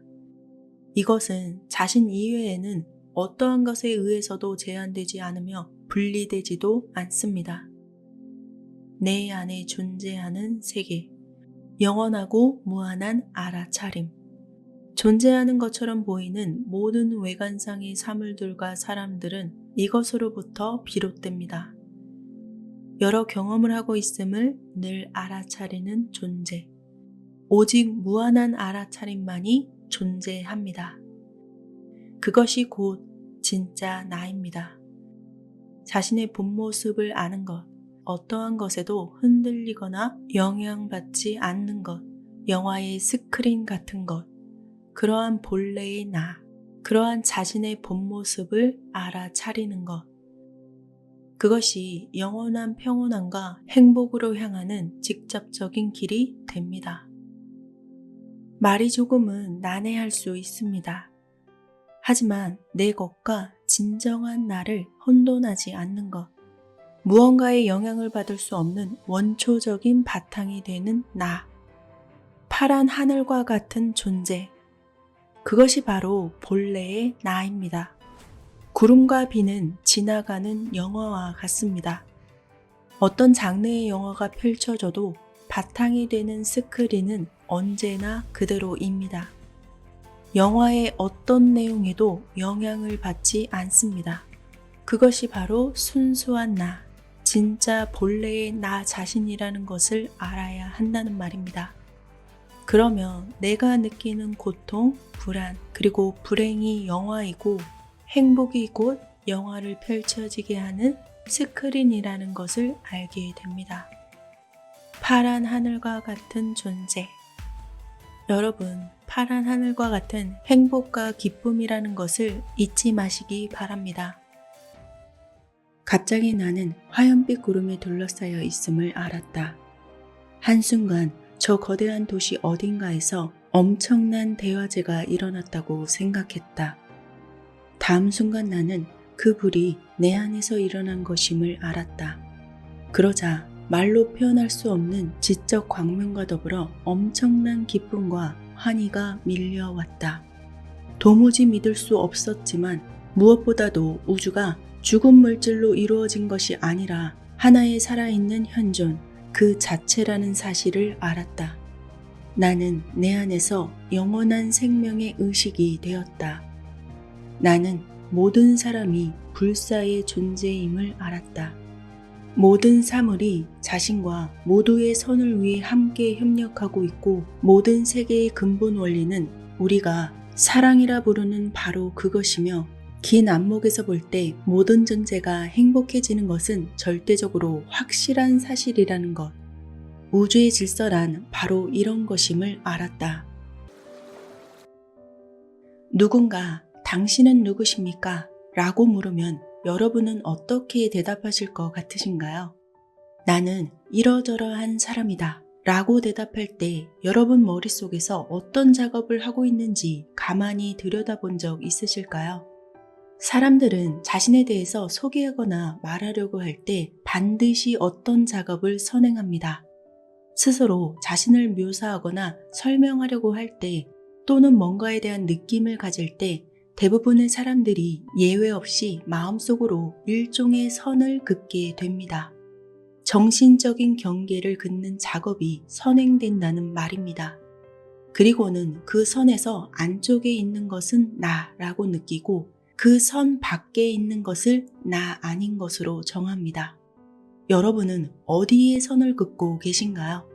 이것은 자신 이외에는 어떠한 것에 의해서도 제한되지 않으며 분리되지도 않습니다. 내 안에 존재하는 세계, 영원하고 무한한 알아차림. 존재하는 것처럼 보이는 모든 외관상의 사물들과 사람들은 이것으로부터 비롯됩니다. 여러 경험을 하고 있음을 늘 알아차리는 존재. 오직 무한한 알아차림만이 존재합니다. 그것이 곧 진짜 나입니다. 자신의 본 모습을 아는 것, 어떠한 것에도 흔들리거나 영향받지 않는 것, 영화의 스크린 같은 것, 그러한 본래의 나, 그러한 자신의 본 모습을 알아차리는 것. 그것이 영원한 평온함과 행복으로 향하는 직접적인 길이 됩니다. 말이 조금은 난해할 수 있습니다. 하지만 내 것과 진정한 나를 혼돈하지 않는 것, 무언가의 영향을 받을 수 없는 원초적인 바탕이 되는 나, 파란 하늘과 같은 존재, 그것이 바로 본래의 나입니다. 구름과 비는 지나가는 영화와 같습니다. 어떤 장르의 영화가 펼쳐져도 바탕이 되는 스크린은 언제나 그대로입니다. 영화의 어떤 내용에도 영향을 받지 않습니다. 그것이 바로 순수한 나, 진짜 본래의 나 자신이라는 것을 알아야 한다는 말입니다. 그러면 내가 느끼는 고통, 불안, 그리고 불행이 영화이고 행복이 곧 영화를 펼쳐지게 하는 스크린이라는 것을 알게 됩니다. 파란 하늘과 같은 존재. 여러분, 파란 하늘과 같은 행복과 기쁨이라는 것을 잊지 마시기 바랍니다. 갑자기 나는 화염빛 구름에 둘러싸여 있음을 알았다. 한순간 저 거대한 도시 어딘가에서 엄청난 대화제가 일어났다고 생각했다. 다음 순간 나는 그 불이 내 안에서 일어난 것임을 알았다. 그러자 말로 표현할 수 없는 지적 광명과 더불어 엄청난 기쁨과 환희가 밀려왔다. 도무지 믿을 수 없었지만 무엇보다도 우주가 죽은 물질로 이루어진 것이 아니라 하나의 살아있는 현존 그 자체라는 사실을 알았다. 나는 내 안에서 영원한 생명의 의식이 되었다. 나는 모든 사람이 불사의 존재임을 알았다. 모든 사물이 자신과 모두의 선을 위해 함께 협력하고 있고 모든 세계의 근본 원리는 우리가 사랑이라 부르는 바로 그것이며 긴 안목에서 볼 때 모든 존재가 행복해지는 것은 절대적으로 확실한 사실이라는 것. 우주의 질서란 바로 이런 것임을 알았다. 누군가 당신은 누구십니까? 라고 물으면 여러분은 어떻게 대답하실 것 같으신가요? 나는 이러저러한 사람이다 라고 대답할 때 여러분 머릿속에서 어떤 작업을 하고 있는지 가만히 들여다본 적 있으실까요? 사람들은 자신에 대해서 소개하거나 말하려고 할 때 반드시 어떤 작업을 선행합니다. 스스로 자신을 묘사하거나 설명하려고 할 때 또는 뭔가에 대한 느낌을 가질 때 대부분의 사람들이 예외 없이 마음속으로 일종의 선을 긋게 됩니다. 정신적인 경계를 긋는 작업이 선행된다는 말입니다. 그리고는 그 선에서 안쪽에 있는 것은 나라고 느끼고 그 선 밖에 있는 것을 나 아닌 것으로 정합니다. 여러분은 어디에 선을 긋고 계신가요?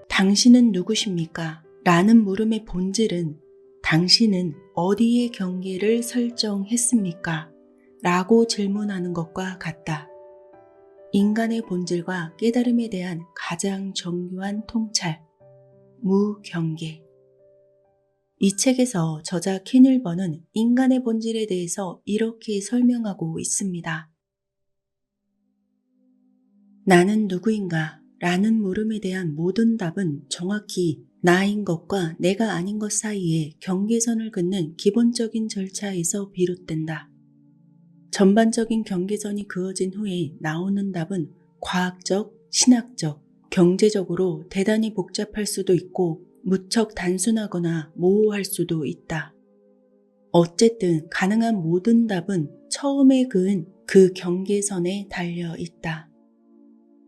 당신은 누구십니까? 라는 물음의 본질은 당신은 어디에 경계를 설정했습니까? 라고 질문하는 것과 같다. 인간의 본질과 깨달음에 대한 가장 정교한 통찰, 무경계. 이 책에서 저자 킨일번은 인간의 본질에 대해서 이렇게 설명하고 있습니다. 나는 누구인가? 라는 물음에 대한 모든 답은 정확히 나인 것과 내가 아닌 것 사이에 경계선을 긋는 기본적인 절차에서 비롯된다. 전반적인 경계선이 그어진 후에 나오는 답은 과학적, 신학적, 경제적으로 대단히 복잡할 수도 있고 무척 단순하거나 모호할 수도 있다. 어쨌든 가능한 모든 답은 처음에 그은 그 경계선에 달려 있다.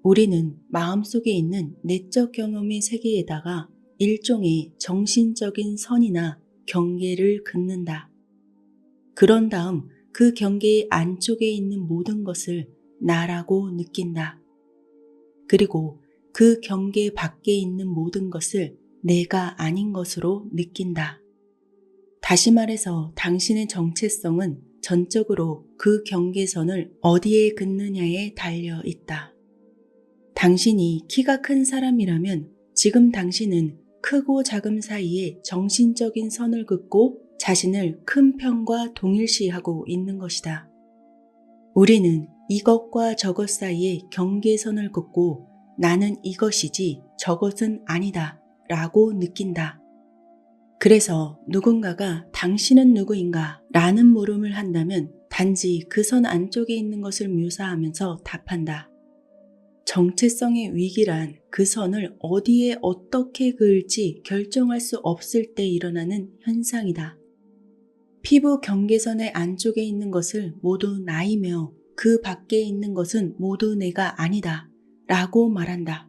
우리는 마음속에 있는 내적 경험의 세계에다가 일종의 정신적인 선이나 경계를 긋는다. 그런 다음 그 경계의 안쪽에 있는 모든 것을 나라고 느낀다. 그리고 그 경계 밖에 있는 모든 것을 내가 아닌 것으로 느낀다. 다시 말해서 당신의 정체성은 전적으로 그 경계선을 어디에 긋느냐에 달려 있다. 당신이 키가 큰 사람이라면 지금 당신은 크고 작음 사이에 정신적인 선을 긋고 자신을 큰 편과 동일시하고 있는 것이다. 우리는 이것과 저것 사이에 경계선을 긋고 나는 이것이지 저것은 아니다 라고 느낀다. 그래서 누군가가 당신은 누구인가? 라는 물음을 한다면 단지 그 선 안쪽에 있는 것을 묘사하면서 답한다. 정체성의 위기란 그 선을 어디에 어떻게 그을지 결정할 수 없을 때 일어나는 현상이다. 피부 경계선의 안쪽에 있는 것을 모두 나이며 그 밖에 있는 것은 모두 내가 아니다 라고 말한다.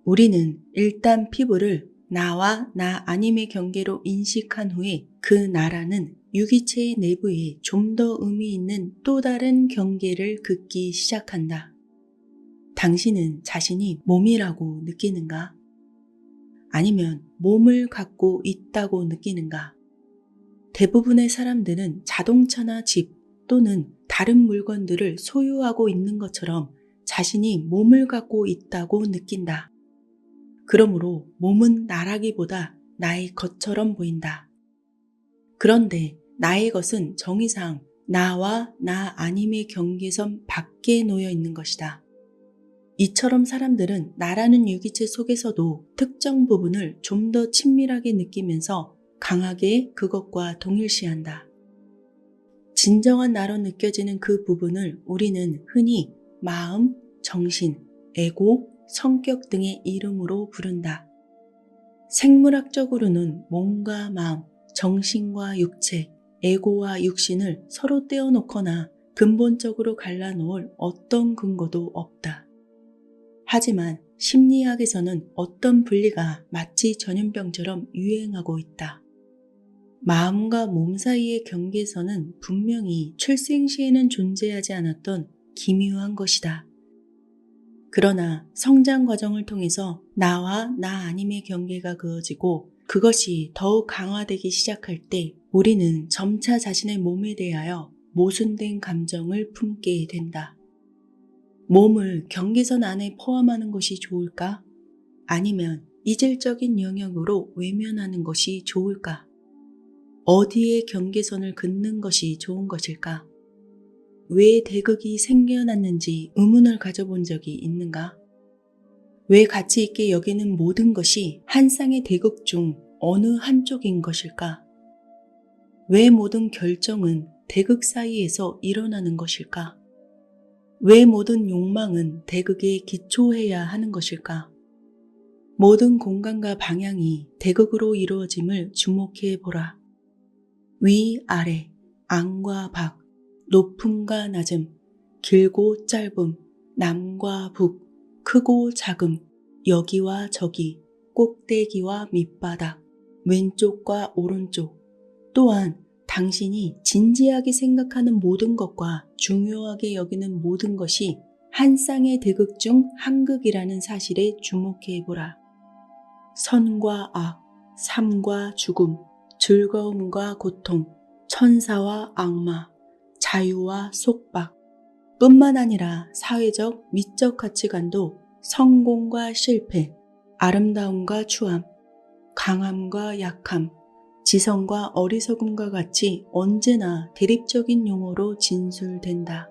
우리는 일단 피부를 나와 나 아님의 경계로 인식한 후에 그 나라는 유기체의 내부에 좀 더 의미 있는 또 다른 경계를 긋기 시작한다. 당신은 자신이 몸이라고 느끼는가? 아니면 몸을 갖고 있다고 느끼는가? 대부분의 사람들은 자동차나 집 또는 다른 물건들을 소유하고 있는 것처럼 자신이 몸을 갖고 있다고 느낀다. 그러므로 몸은 나라기보다 나의 것처럼 보인다. 그런데 나의 것은 정의상 나와 나 아님의 경계선 밖에 놓여 있는 것이다. 이처럼 사람들은 나라는 유기체 속에서도 특정 부분을 좀 더 친밀하게 느끼면서 강하게 그것과 동일시한다. 진정한 나로 느껴지는 그 부분을 우리는 흔히 마음, 정신, 에고, 성격 등의 이름으로 부른다. 생물학적으로는 몸과 마음, 정신과 육체, 에고와 육신을 서로 떼어놓거나 근본적으로 갈라놓을 어떤 근거도 없다. 하지만 심리학에서는 어떤 분리가 마치 전염병처럼 유행하고 있다. 마음과 몸 사이의 경계선은 분명히 출생 시에는 존재하지 않았던 기묘한 것이다. 그러나 성장 과정을 통해서 나와 나 아님의 경계가 그어지고 그것이 더욱 강화되기 시작할 때 우리는 점차 자신의 몸에 대하여 모순된 감정을 품게 된다. 몸을 경계선 안에 포함하는 것이 좋을까? 아니면 이질적인 영역으로 외면하는 것이 좋을까? 어디에 경계선을 긋는 것이 좋은 것일까? 왜 대극이 생겨났는지 의문을 가져본 적이 있는가? 왜 가치 있게 여기는 모든 것이 한 쌍의 대극 중 어느 한쪽인 것일까? 왜 모든 결정은 대극 사이에서 일어나는 것일까? 왜 모든 욕망은 대극에 기초해야 하는 것일까? 모든 공간과 방향이 대극으로 이루어짐을 주목해 보라. 위, 아래, 안과 밖, 높음과 낮음, 길고 짧음, 남과 북, 크고 작음, 여기와 저기, 꼭대기와 밑바닥, 왼쪽과 오른쪽, 또한 당신이 진지하게 생각하는 모든 것과 중요하게 여기는 모든 것이 한 쌍의 대극 중 한 극이라는 사실에 주목해보라. 선과 악, 삶과 죽음, 즐거움과 고통, 천사와 악마, 자유와 속박, 뿐만 아니라 사회적, 미적 가치관도 성공과 실패, 아름다움과 추함, 강함과 약함, 지성과 어리석음과 같이 언제나 대립적인 용어로 진술된다.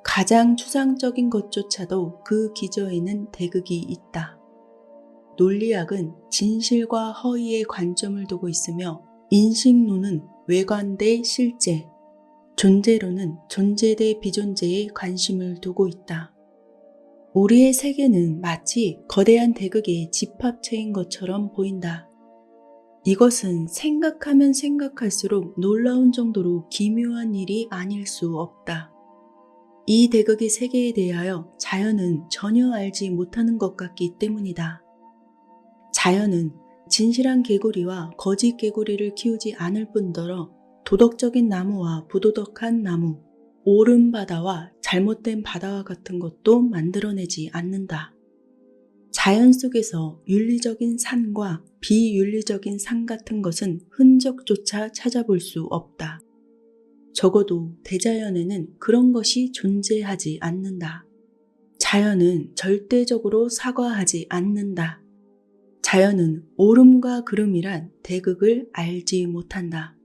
가장 추상적인 것조차도 그 기저에는 대극이 있다. 논리학은 진실과 허위의 관점을 두고 있으며 인식론은 외관 대 실제, 존재론은 존재 대 비존재에 관심을 두고 있다. 우리의 세계는 마치 거대한 대극의 집합체인 것처럼 보인다. 이것은 생각하면 생각할수록 놀라운 정도로 기묘한 일이 아닐 수 없다. 이 대극의 세계에 대하여 자연은 전혀 알지 못하는 것 같기 때문이다. 자연은 진실한 개구리와 거짓 개구리를 키우지 않을 뿐더러 도덕적인 나무와 부도덕한 나무, 옳은 바다와 잘못된 바다와 같은 것도 만들어내지 않는다. 자연 속에서 윤리적인 산과 비윤리적인 산 같은 것은 흔적조차 찾아볼 수 없다. 적어도 대자연에는 그런 것이 존재하지 않는다. 자연은 절대적으로 사과하지 않는다. 자연은 오름과 그름이란 대극을 알지 못한다.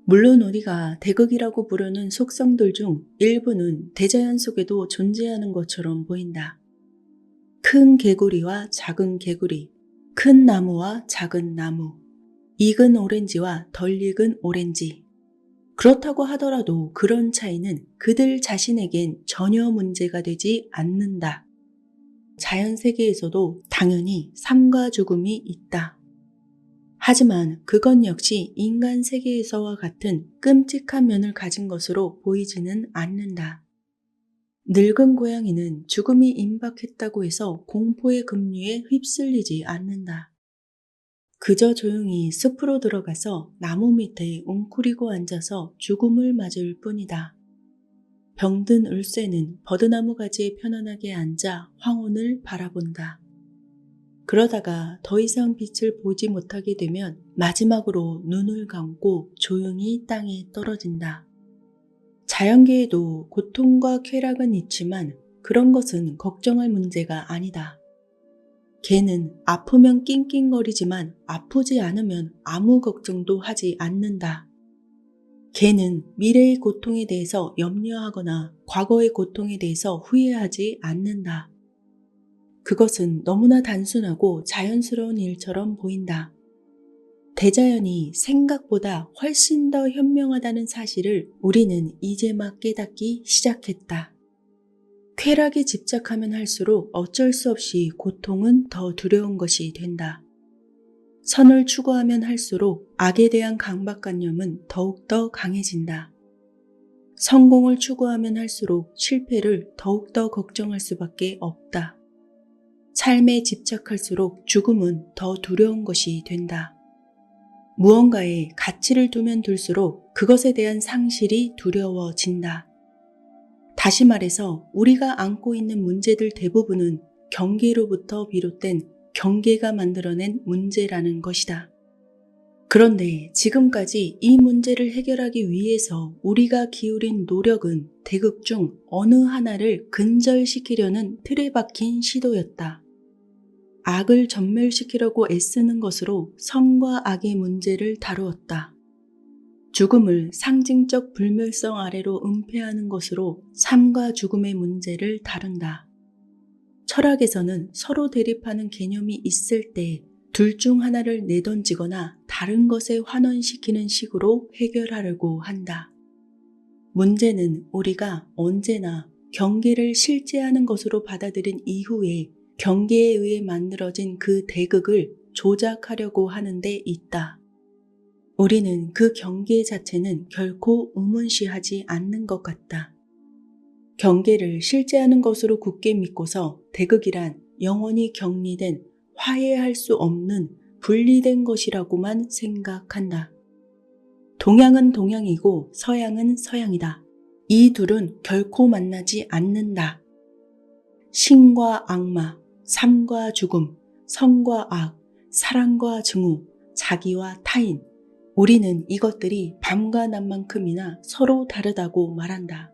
물론 우리가 대극이라고 부르는 속성들 중 일부는 대자연 속에도 존재하는 것처럼 보인다. 큰 개구리와 작은 개구리, 큰 나무와 작은 나무, 익은 오렌지와 덜 익은 오렌지. 그렇다고 하더라도 그런 차이는 그들 자신에겐 전혀 문제가 되지 않는다. 자연 세계에서도 당연히 삶과 죽음이 있다. 하지만 그건 역시 인간 세계에서와 같은 끔찍한 면을 가진 것으로 보이지는 않는다. 늙은 고양이는 죽음이 임박했다고 해서 공포의 급류에 휩쓸리지 않는다. 그저 조용히 숲으로 들어가서 나무 밑에 웅크리고 앉아서 죽음을 맞을 뿐이다. 병든 울새는 버드나무 가지에 편안하게 앉아 황혼을 바라본다. 그러다가 더 이상 빛을 보지 못하게 되면 마지막으로 눈을 감고 조용히 땅에 떨어진다. 자연계에도 고통과 쾌락은 있지만 그런 것은 걱정할 문제가 아니다. 개는 아프면 낑낑거리지만 아프지 않으면 아무 걱정도 하지 않는다. 개는 미래의 고통에 대해서 염려하거나 과거의 고통에 대해서 후회하지 않는다. 그것은 너무나 단순하고 자연스러운 일처럼 보인다. 대자연이 생각보다 훨씬 더 현명하다는 사실을 우리는 이제 막 깨닫기 시작했다. 쾌락에 집착하면 할수록 어쩔 수 없이 고통은 더 두려운 것이 된다. 선을 추구하면 할수록 악에 대한 강박관념은 더욱더 강해진다. 성공을 추구하면 할수록 실패를 더욱더 걱정할 수밖에 없다. 삶에 집착할수록 죽음은 더 두려운 것이 된다. 무언가에 가치를 두면 둘수록 그것에 대한 상실이 두려워진다. 다시 말해서 우리가 안고 있는 문제들 대부분은 경계로부터 비롯된 경계가 만들어낸 문제라는 것이다. 그런데 지금까지 이 문제를 해결하기 위해서 우리가 기울인 노력은 대극 중 어느 하나를 근절시키려는 틀에 박힌 시도였다. 악을 전멸시키려고 애쓰는 것으로 선과 악의 문제를 다루었다. 죽음을 상징적 불멸성 아래로 은폐하는 것으로 삶과 죽음의 문제를 다룬다. 철학에서는 서로 대립하는 개념이 있을 때 둘 중 하나를 내던지거나 다른 것에 환원시키는 식으로 해결하려고 한다. 문제는 우리가 언제나 경계를 실제하는 것으로 받아들인 이후에 경계에 의해 만들어진 그 대극을 조작하려고 하는 데 있다. 우리는 그 경계 자체는 결코 의문시하지 않는 것 같다. 경계를 실제하는 것으로 굳게 믿고서 대극이란 영원히 격리된 화해할 수 없는 분리된 것이라고만 생각한다. 동양은 동양이고 서양은 서양이다. 이 둘은 결코 만나지 않는다. 신과 악마, 삶과 죽음, 선과 악, 사랑과 증오, 자기와 타인, 우리는 이것들이 밤과 낮만큼이나 서로 다르다고 말한다.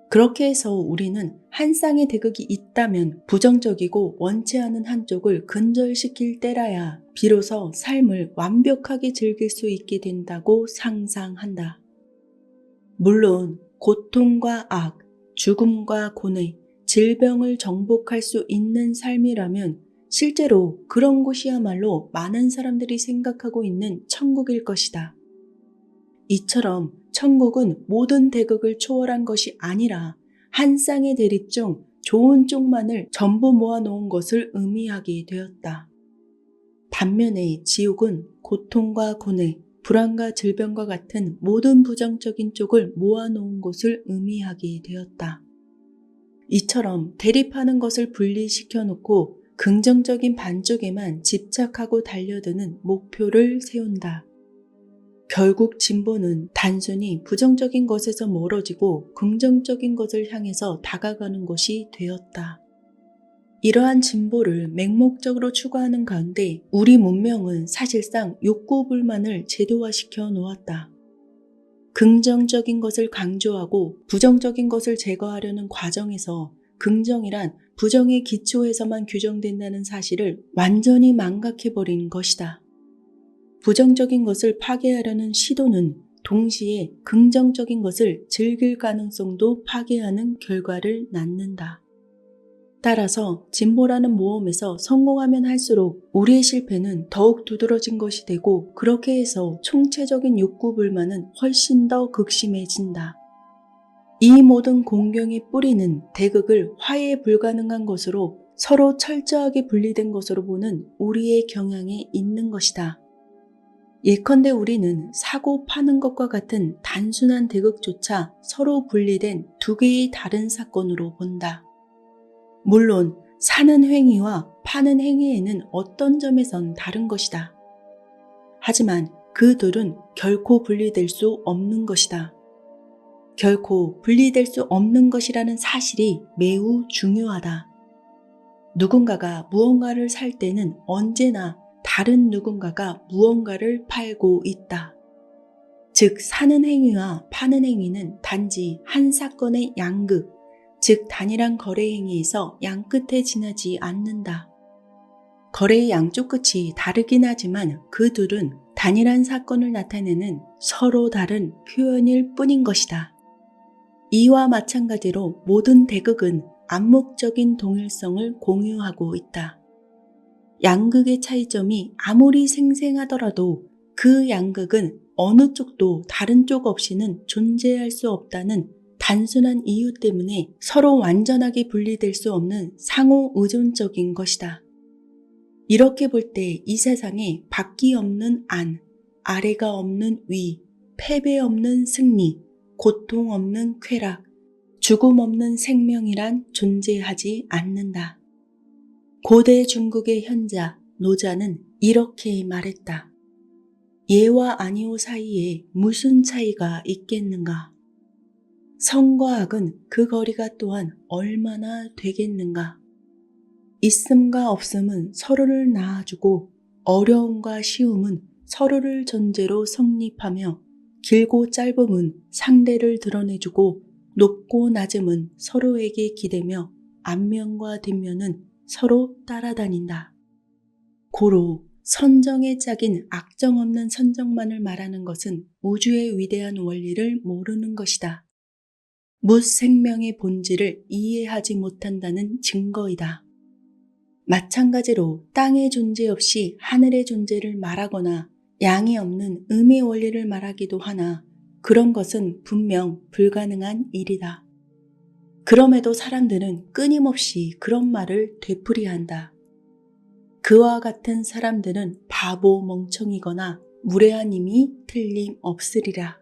그렇게 해서 우리는 한 쌍의 대극이 있다면 부정적이고 원치 않은 한쪽을 근절시킬 때라야 비로소 삶을 완벽하게 즐길 수 있게 된다고 상상한다. 물론 고통과 악, 죽음과 고뇌, 질병을 정복할 수 있는 삶이라면 실제로 그런 곳이야말로 많은 사람들이 생각하고 있는 천국일 것이다. 이처럼 천국은 모든 대극을 초월한 것이 아니라 한 쌍의 대립 중 좋은 쪽만을 전부 모아놓은 것을 의미하게 되었다. 반면에 지옥은 고통과 고뇌, 불안과 질병과 같은 모든 부정적인 쪽을 모아놓은 것을 의미하게 되었다. 이처럼 대립하는 것을 분리시켜 놓고 긍정적인 반쪽에만 집착하고 달려드는 목표를 세운다. 결국 진보는 단순히 부정적인 것에서 멀어지고 긍정적인 것을 향해서 다가가는 것이 되었다. 이러한 진보를 맹목적으로 추구하는 가운데 우리 문명은 사실상 욕구불만을 제도화시켜 놓았다. 긍정적인 것을 강조하고 부정적인 것을 제거하려는 과정에서 긍정이란 부정의 기초에서만 규정된다는 사실을 완전히 망각해버린 것이다. 부정적인 것을 파괴하려는 시도는 동시에 긍정적인 것을 즐길 가능성도 파괴하는 결과를 낳는다. 따라서 진보라는 모험에서 성공하면 할수록 우리의 실패는 더욱 두드러진 것이 되고 그렇게 해서 총체적인 욕구불만은 훨씬 더 극심해진다. 이 모든 공경의 뿌리는 대극을 화해 불가능한 것으로 서로 철저하게 분리된 것으로 보는 우리의 경향에 있는 것이다. 예컨대 우리는 사고 파는 것과 같은 단순한 대극조차 서로 분리된 두 개의 다른 사건으로 본다. 물론 사는 행위와 파는 행위에는 어떤 점에선 다른 것이다. 하지만 그 둘은 결코 분리될 수 없는 것이다. 결코 분리될 수 없는 것이라는 사실이 매우 중요하다. 누군가가 무언가를 살 때는 언제나 다른 누군가가 무언가를 팔고 있다. 즉 사는 행위와 파는 행위는 단지 한 사건의 양극, 즉 단일한 거래 행위에서 양끝에 지나지 않는다. 거래의 양쪽 끝이 다르긴 하지만 그 둘은 단일한 사건을 나타내는 서로 다른 표현일 뿐인 것이다. 이와 마찬가지로 모든 대극은 암묵적인 동일성을 공유하고 있다. 양극의 차이점이 아무리 생생하더라도 그 양극은 어느 쪽도 다른 쪽 없이는 존재할 수 없다는 단순한 이유 때문에 서로 완전하게 분리될 수 없는 상호 의존적인 것이다. 이렇게 볼 때 이 세상에 밖이 없는 안, 아래가 없는 위, 패배 없는 승리, 고통 없는 쾌락, 죽음 없는 생명이란 존재하지 않는다. 고대 중국의 현자, 노자는 이렇게 말했다. 예와 아니오 사이에 무슨 차이가 있겠는가? 성과 악은 그 거리가 또한 얼마나 되겠는가? 있음과 없음은 서로를 낳아주고 어려움과 쉬움은 서로를 전제로 성립하며 길고 짧음은 상대를 드러내주고 높고 낮음은 서로에게 기대며 앞면과 뒷면은 서로 따라다닌다. 고로 선정에 짝인 악정 없는 선정만을 말하는 것은 우주의 위대한 원리를 모르는 것이다. 무생명의 본질을 이해하지 못한다는 증거이다. 마찬가지로 땅의 존재 없이 하늘의 존재를 말하거나 양이 없는 음의 원리를 말하기도 하나 그런 것은 분명 불가능한 일이다. 그럼에도 사람들은 끊임없이 그런 말을 되풀이한다. 그와 같은 사람들은 바보 멍청이거나 무례한 힘이 틀림없으리라.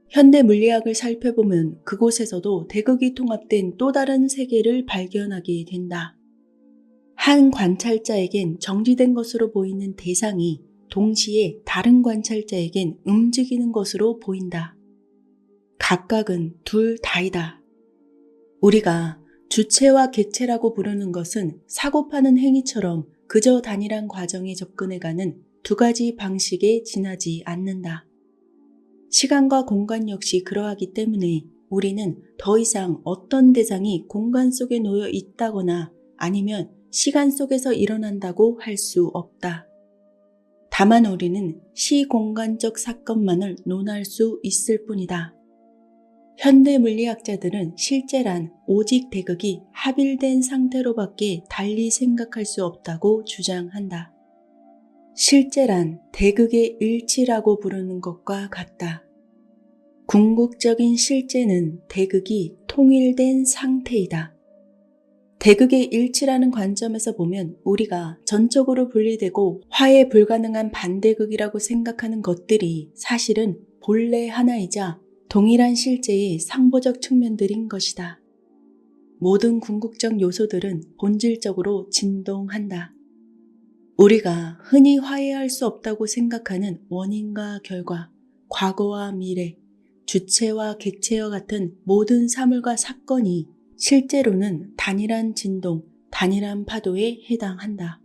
현대 물리학을 살펴보면 그곳에서도 대극이 통합된 또 다른 세계를 발견하게 된다. 한 관찰자에겐 정지된 것으로 보이는 대상이 동시에 다른 관찰자에겐 움직이는 것으로 보인다. 각각은 둘 다이다. 우리가 주체와 객체라고 부르는 것은 사고파는 행위처럼 그저 단일한 과정에 접근해가는 두 가지 방식에 지나지 않는다. 시간과 공간 역시 그러하기 때문에 우리는 더 이상 어떤 대상이 공간 속에 놓여 있다거나 아니면 시간 속에서 일어난다고 할 수 없다. 다만 우리는 시공간적 사건만을 논할 수 있을 뿐이다. 현대 물리학자들은 실제란 오직 대극이 합일된 상태로밖에 달리 생각할 수 없다고 주장한다. 실제란 대극의 일치라고 부르는 것과 같다. 궁극적인 실제는 대극이 통일된 상태이다. 대극의 일치라는 관점에서 보면 우리가 전적으로 분리되고 화해 불가능한 반대극이라고 생각하는 것들이 사실은 본래 하나이자 동일한 실제의 상보적 측면들인 것이다. 모든 궁극적 요소들은 본질적으로 진동한다. 우리가 흔히 화해할 수 없다고 생각하는 원인과 결과, 과거와 미래, 주체와 객체와 같은 모든 사물과 사건이 실제로는 단일한 진동, 단일한 파도에 해당한다.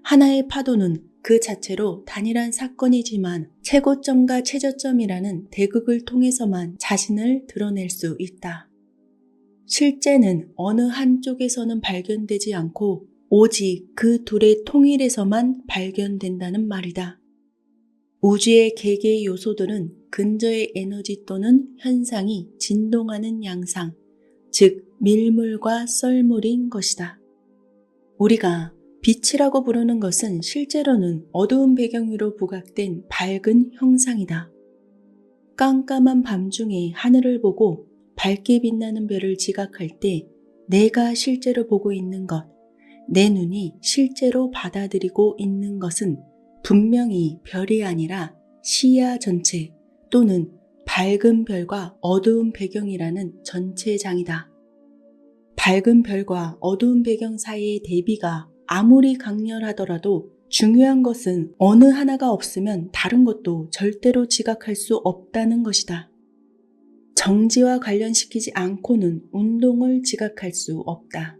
하나의 파도는 그 자체로 단일한 사건이지만 최고점과 최저점이라는 대극을 통해서만 자신을 드러낼 수 있다. 실제는 어느 한쪽에서는 발견되지 않고 오직 그 둘의 통일에서만 발견된다는 말이다. 우주의 개개의 요소들은 근저의 에너지 또는 현상이 진동하는 양상, 즉 밀물과 썰물인 것이다. 우리가 빛이라고 부르는 것은 실제로는 어두운 배경 위로 부각된 밝은 형상이다. 깜깜한 밤중에 하늘을 보고 밝게 빛나는 별을 지각할 때 내가 실제로 보고 있는 것, 내 눈이 실제로 받아들이고 있는 것은 분명히 별이 아니라 시야 전체 또는 밝은 별과 어두운 배경이라는 전체장이다. 밝은 별과 어두운 배경 사이의 대비가 아무리 강렬하더라도 중요한 것은 어느 하나가 없으면 다른 것도 절대로 지각할 수 없다는 것이다. 정지와 관련시키지 않고는 운동을 지각할 수 없다.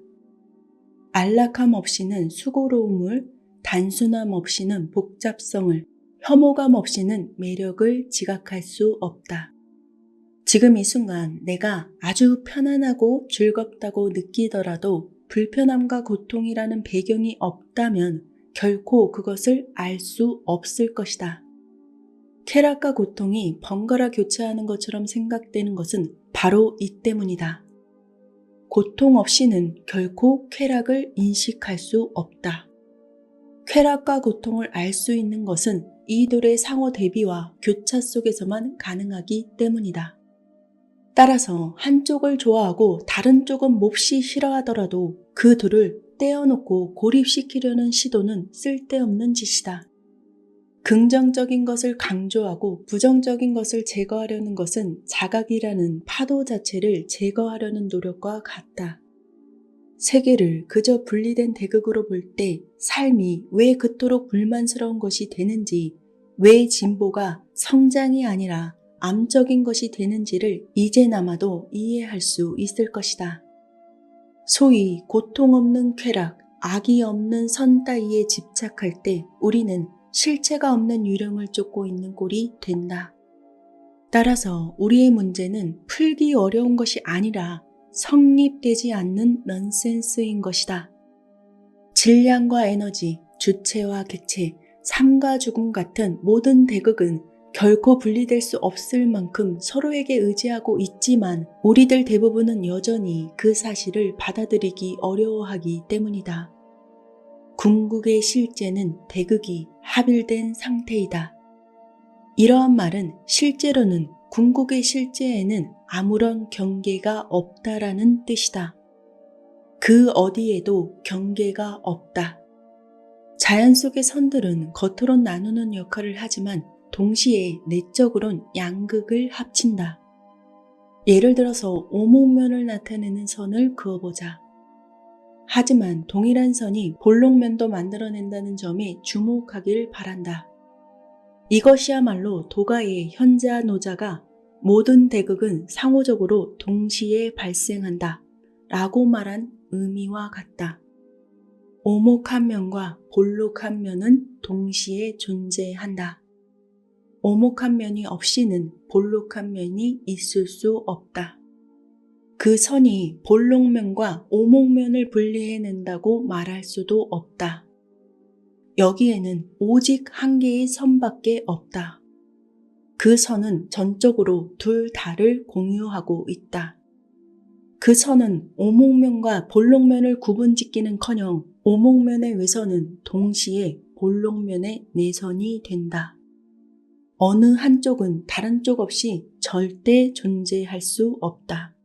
안락함 없이는 수고로움을, 단순함 없이는 복잡성을, 혐오감 없이는 매력을 지각할 수 없다. 지금 이 순간 내가 아주 편안하고 즐겁다고 느끼더라도 불편함과 고통이라는 배경이 없다면 결코 그것을 알 수 없을 것이다. 쾌락과 고통이 번갈아 교차하는 것처럼 생각되는 것은 바로 이 때문이다. 고통 없이는 결코 쾌락을 인식할 수 없다. 쾌락과 고통을 알 수 있는 것은 이들의 상호 대비와 교차 속에서만 가능하기 때문이다. 따라서 한쪽을 좋아하고 다른 쪽은 몹시 싫어하더라도 그 둘을 떼어놓고 고립시키려는 시도는 쓸데없는 짓이다. 긍정적인 것을 강조하고 부정적인 것을 제거하려는 것은 자각이라는 파도 자체를 제거하려는 노력과 같다. 세계를 그저 분리된 대극으로 볼 때 삶이 왜 그토록 불만스러운 것이 되는지, 왜 진보가 성장이 아니라 암적인 것이 되는지를 이제나마도 이해할 수 있을 것이다. 소위 고통 없는 쾌락, 악이 없는 선 따위에 집착할 때 우리는 실체가 없는 유령을 쫓고 있는 꼴이 된다. 따라서 우리의 문제는 풀기 어려운 것이 아니라 성립되지 않는 넌센스인 것이다. 질량과 에너지, 주체와 객체, 삶과 죽음 같은 모든 대극은 결코 분리될 수 없을 만큼 서로에게 의지하고 있지만 우리들 대부분은 여전히 그 사실을 받아들이기 어려워하기 때문이다. 궁극의 실제는 대극이 합일된 상태이다. 이러한 말은 실제로는 궁극의 실제에는 아무런 경계가 없다라는 뜻이다. 그 어디에도 경계가 없다. 자연 속의 선들은 겉으론 나누는 역할을 하지만 동시에 내적으론 양극을 합친다. 예를 들어서 오목면을 나타내는 선을 그어보자. 하지만 동일한 선이 볼록면도 만들어낸다는 점에 주목하기를 바란다. 이것이야말로 도가의 현자 노자가 모든 대극은 상호적으로 동시에 발생한다 라고 말한 의미와 같다. 오목한 면과 볼록한 면은 동시에 존재한다. 오목한 면이 없이는 볼록한 면이 있을 수 없다. 그 선이 볼록면과 오목면을 분리해낸다고 말할 수도 없다. 여기에는 오직 한 개의 선밖에 없다. 그 선은 전적으로 둘 다를 공유하고 있다. 그 선은 오목면과 볼록면을 구분짓기는커녕 오목면의 외선은 동시에 볼록면의 내선이 된다. 어느 한쪽은 다른 쪽 없이 절대 존재할 수 없다.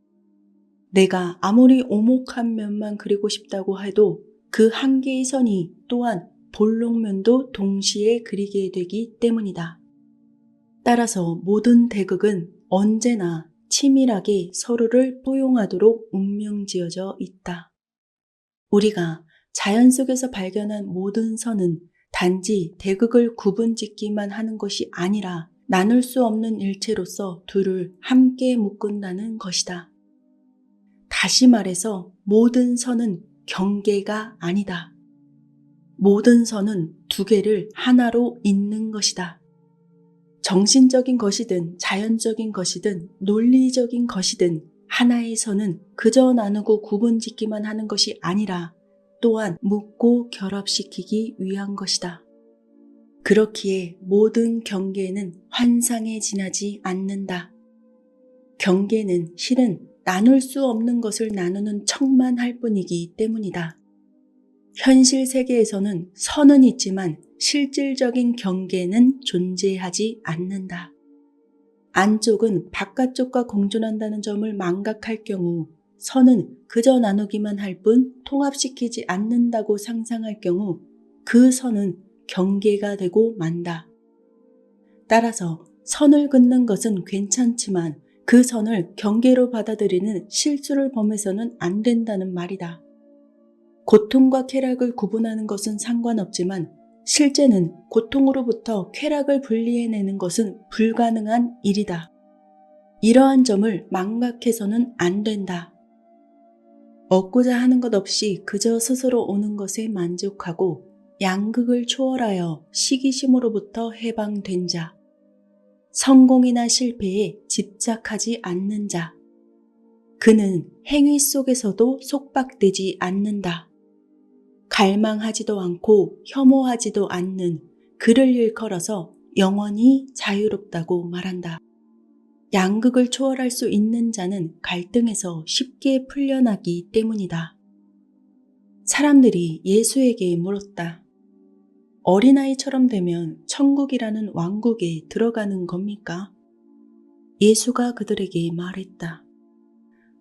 내가 아무리 오목한 면만 그리고 싶다고 해도 그 한 개의 선이 또한 볼록면도 동시에 그리게 되기 때문이다. 따라서 모든 대극은 언제나 치밀하게 서로를 포용하도록 운명지어져 있다. 우리가 자연 속에서 발견한 모든 선은 단지 대극을 구분짓기만 하는 것이 아니라 나눌 수 없는 일체로서 둘을 함께 묶는다는 것이다. 다시 말해서 모든 선은 경계가 아니다. 모든 선은 두 개를 하나로 잇는 것이다. 정신적인 것이든 자연적인 것이든 논리적인 것이든 하나의 선은 그저 나누고 구분짓기만 하는 것이 아니라 또한 묶고 결합시키기 위한 것이다. 그렇기에 모든 경계는 환상에 지나지 않는다. 경계는 실은 나눌 수 없는 것을 나누는 척만 할 뿐이기 때문이다. 현실 세계에서는 선은 있지만 실질적인 경계는 존재하지 않는다. 안쪽은 바깥쪽과 공존한다는 점을 망각할 경우 선은 그저 나누기만 할 뿐 통합시키지 않는다고 상상할 경우 그 선은 경계가 되고 만다. 따라서 선을 긋는 것은 괜찮지만 그 선을 경계로 받아들이는 실수를 범해서는 안 된다는 말이다. 고통과 쾌락을 구분하는 것은 상관없지만 실제는 고통으로부터 쾌락을 분리해내는 것은 불가능한 일이다. 이러한 점을 망각해서는 안 된다. 얻고자 하는 것 없이 그저 스스로 오는 것에 만족하고 양극을 초월하여 시기심으로부터 해방된 자, 성공이나 실패에 집착하지 않는 자, 그는 행위 속에서도 속박되지 않는다. 갈망하지도 않고 혐오하지도 않는 그를 일컬어서 영원히 자유롭다고 말한다. 양극을 초월할 수 있는 자는 갈등에서 쉽게 풀려나기 때문이다. 사람들이 예수에게 물었다. 어린아이처럼 되면 천국이라는 왕국에 들어가는 겁니까? 예수가 그들에게 말했다.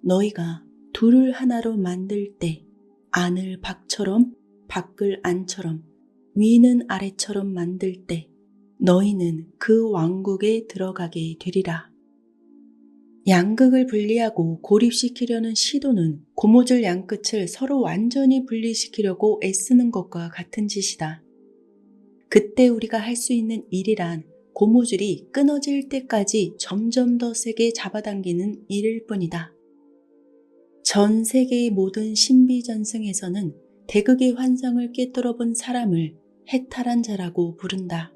너희가 둘을 하나로 만들 때 안을 밖처럼 밖을 안처럼 위는 아래처럼 만들 때 너희는 그 왕국에 들어가게 되리라. 양극을 분리하고 고립시키려는 시도는 고무줄 양끝을 서로 완전히 분리시키려고 애쓰는 것과 같은 짓이다. 그때 우리가 할 수 있는 일이란 고무줄이 끊어질 때까지 점점 더 세게 잡아당기는 일일 뿐이다. 전 세계의 모든 신비전승에서는 대극의 환상을 깨뜨려 본 사람을 해탈한 자라고 부른다.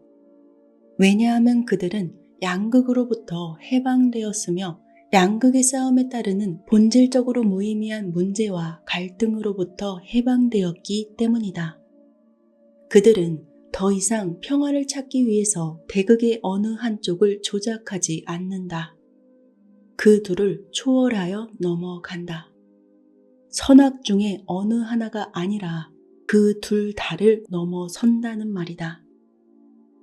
왜냐하면 그들은 양극으로부터 해방되었으며 양극의 싸움에 따르는 본질적으로 무의미한 문제와 갈등으로부터 해방되었기 때문이다. 그들은 더 이상 평화를 찾기 위해서 대극의 어느 한쪽을 조작하지 않는다. 그 둘을 초월하여 넘어간다. 선악 중에 어느 하나가 아니라 그 둘 다를 넘어선다는 말이다.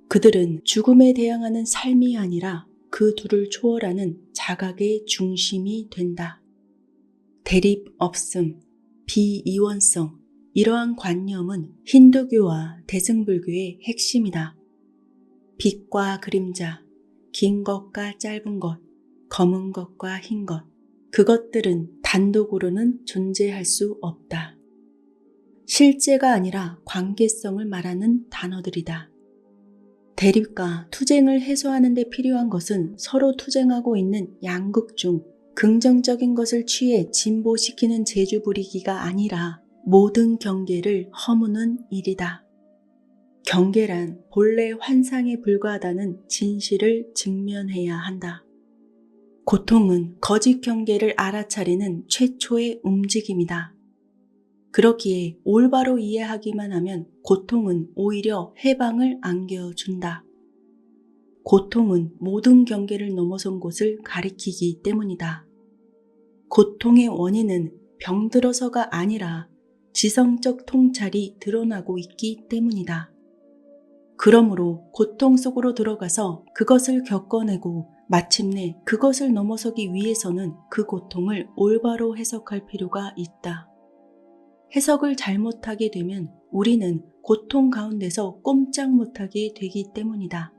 그들은 죽음에 대항하는 삶이 아니라 그 둘을 초월하는 자각의 중심이 된다. 대립 없음, 비이원성, 이러한 관념은 힌두교와 대승불교의 핵심이다. 빛과 그림자, 긴 것과 짧은 것, 검은 것과 흰 것, 그것들은 단독으로는 존재할 수 없다. 실제가 아니라 관계성을 말하는 단어들이다. 대립과 투쟁을 해소하는 데 필요한 것은 서로 투쟁하고 있는 양극 중 긍정적인 것을 취해 진보시키는 재주 부리기가 아니라 모든 경계를 허무는 일이다. 경계란 본래 환상에 불과하다는 진실을 직면해야 한다. 고통은 거짓 경계를 알아차리는 최초의 움직임이다. 그렇기에 올바로 이해하기만 하면 고통은 오히려 해방을 안겨준다. 고통은 모든 경계를 넘어선 곳을 가리키기 때문이다. 고통의 원인은 병들어서가 아니라 지성적 통찰이 드러나고 있기 때문이다. 그러므로 고통 속으로 들어가서 그것을 겪어내고 마침내 그것을 넘어서기 위해서는 그 고통을 올바로 해석할 필요가 있다. 해석을 잘못하게 되면 우리는 고통 가운데서 꼼짝 못하게 되기 때문이다.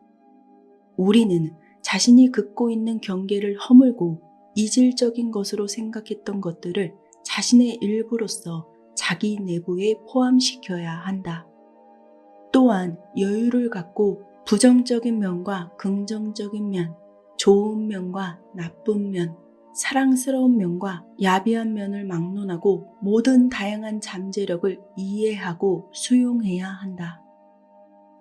우리는 자신이 긋고 있는 경계를 허물고 이질적인 것으로 생각했던 것들을 자신의 일부로서 자기 내부에 포함시켜야 한다. 또한 여유를 갖고 부정적인 면과 긍정적인 면, 좋은 면과 나쁜 면, 사랑스러운 면과 야비한 면을 막론하고 모든 다양한 잠재력을 이해하고 수용해야 한다.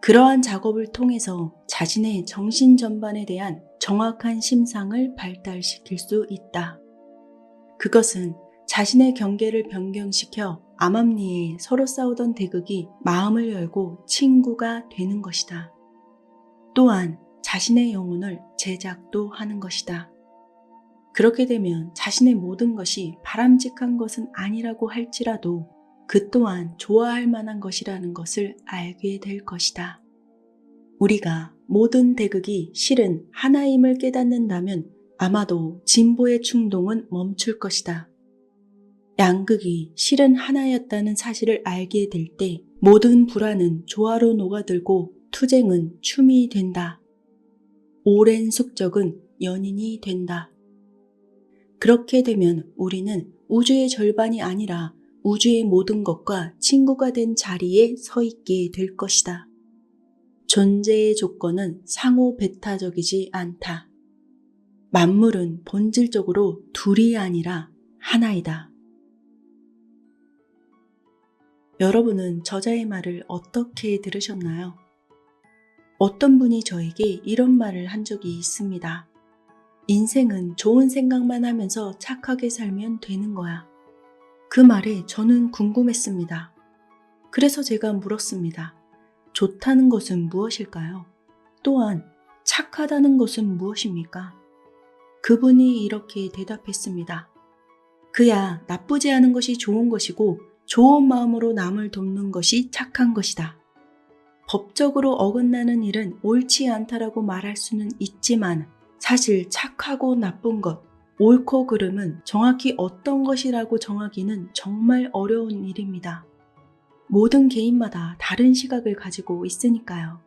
그러한 작업을 통해서 자신의 정신 전반에 대한 정확한 심상을 발달시킬 수 있다. 그것은 자신의 경계를 변경시켜 암암리에 서로 싸우던 대극이 마음을 열고 친구가 되는 것이다. 또한 자신의 영혼을 제작도 하는 것이다. 그렇게 되면 자신의 모든 것이 바람직한 것은 아니라고 할지라도 그 또한 좋아할 만한 것이라는 것을 알게 될 것이다. 우리가 모든 대극이 실은 하나임을 깨닫는다면 아마도 진보의 충동은 멈출 것이다. 양극이 실은 하나였다는 사실을 알게 될 때 모든 불안은 조화로 녹아들고 투쟁은 춤이 된다. 오랜 숙적은 연인이 된다. 그렇게 되면 우리는 우주의 절반이 아니라 우주의 모든 것과 친구가 된 자리에 서 있게 될 것이다. 존재의 조건은 상호 배타적이지 않다. 만물은 본질적으로 둘이 아니라 하나이다. 여러분은 저자의 말을 어떻게 들으셨나요? 어떤 분이 저에게 이런 말을 한 적이 있습니다. 인생은 좋은 생각만 하면서 착하게 살면 되는 거야. 그 말에 저는 궁금했습니다. 그래서 제가 물었습니다. 좋다는 것은 무엇일까요? 또한 착하다는 것은 무엇입니까? 그분이 이렇게 대답했습니다. 그야 나쁘지 않은 것이 좋은 것이고 좋은 마음으로 남을 돕는 것이 착한 것이다. 법적으로 어긋나는 일은 옳지 않다라고 말할 수는 있지만 사실 착하고 나쁜 것, 옳고 그름은 정확히 어떤 것이라고 정하기는 정말 어려운 일입니다. 모든 개인마다 다른 시각을 가지고 있으니까요.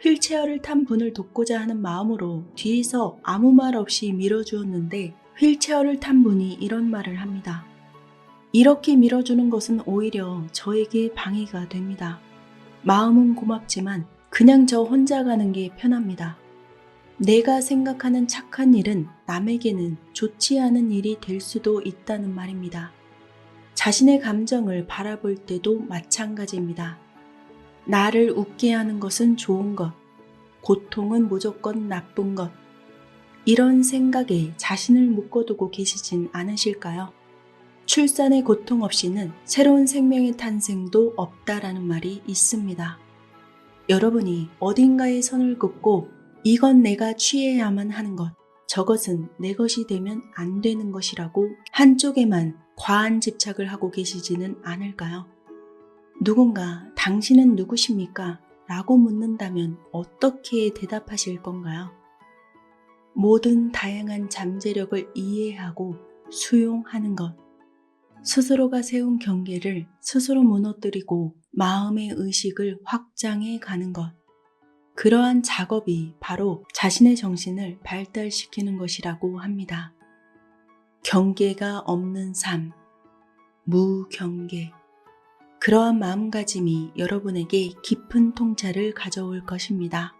휠체어를 탄 분을 돕고자 하는 마음으로 뒤에서 아무 말 없이 밀어주었는데 휠체어를 탄 분이 이런 말을 합니다. 이렇게 밀어주는 것은 오히려 저에게 방해가 됩니다. 마음은 고맙지만 그냥 저 혼자 가는 게 편합니다. 내가 생각하는 착한 일은 남에게는 좋지 않은 일이 될 수도 있다는 말입니다. 자신의 감정을 바라볼 때도 마찬가지입니다. 나를 웃게 하는 것은 좋은 것, 고통은 무조건 나쁜 것. 이런 생각에 자신을 묶어두고 계시진 않으실까요? 출산의 고통 없이는 새로운 생명의 탄생도 없다라는 말이 있습니다. 여러분이 어딘가에 선을 긋고 이건 내가 취해야만 하는 것, 저것은 내 것이 되면 안 되는 것이라고 한쪽에만 과한 집착을 하고 계시지는 않을까요? 누군가 당신은 누구십니까? 라고 묻는다면 어떻게 대답하실 건가요? 모든 다양한 잠재력을 이해하고 수용하는 것. 스스로가 세운 경계를 스스로 무너뜨리고 마음의 의식을 확장해 가는 것. 그러한 작업이 바로 자신의 정신을 발달시키는 것이라고 합니다. 경계가 없는 삶, 무경계. 그러한 마음가짐이 여러분에게 깊은 통찰을 가져올 것입니다.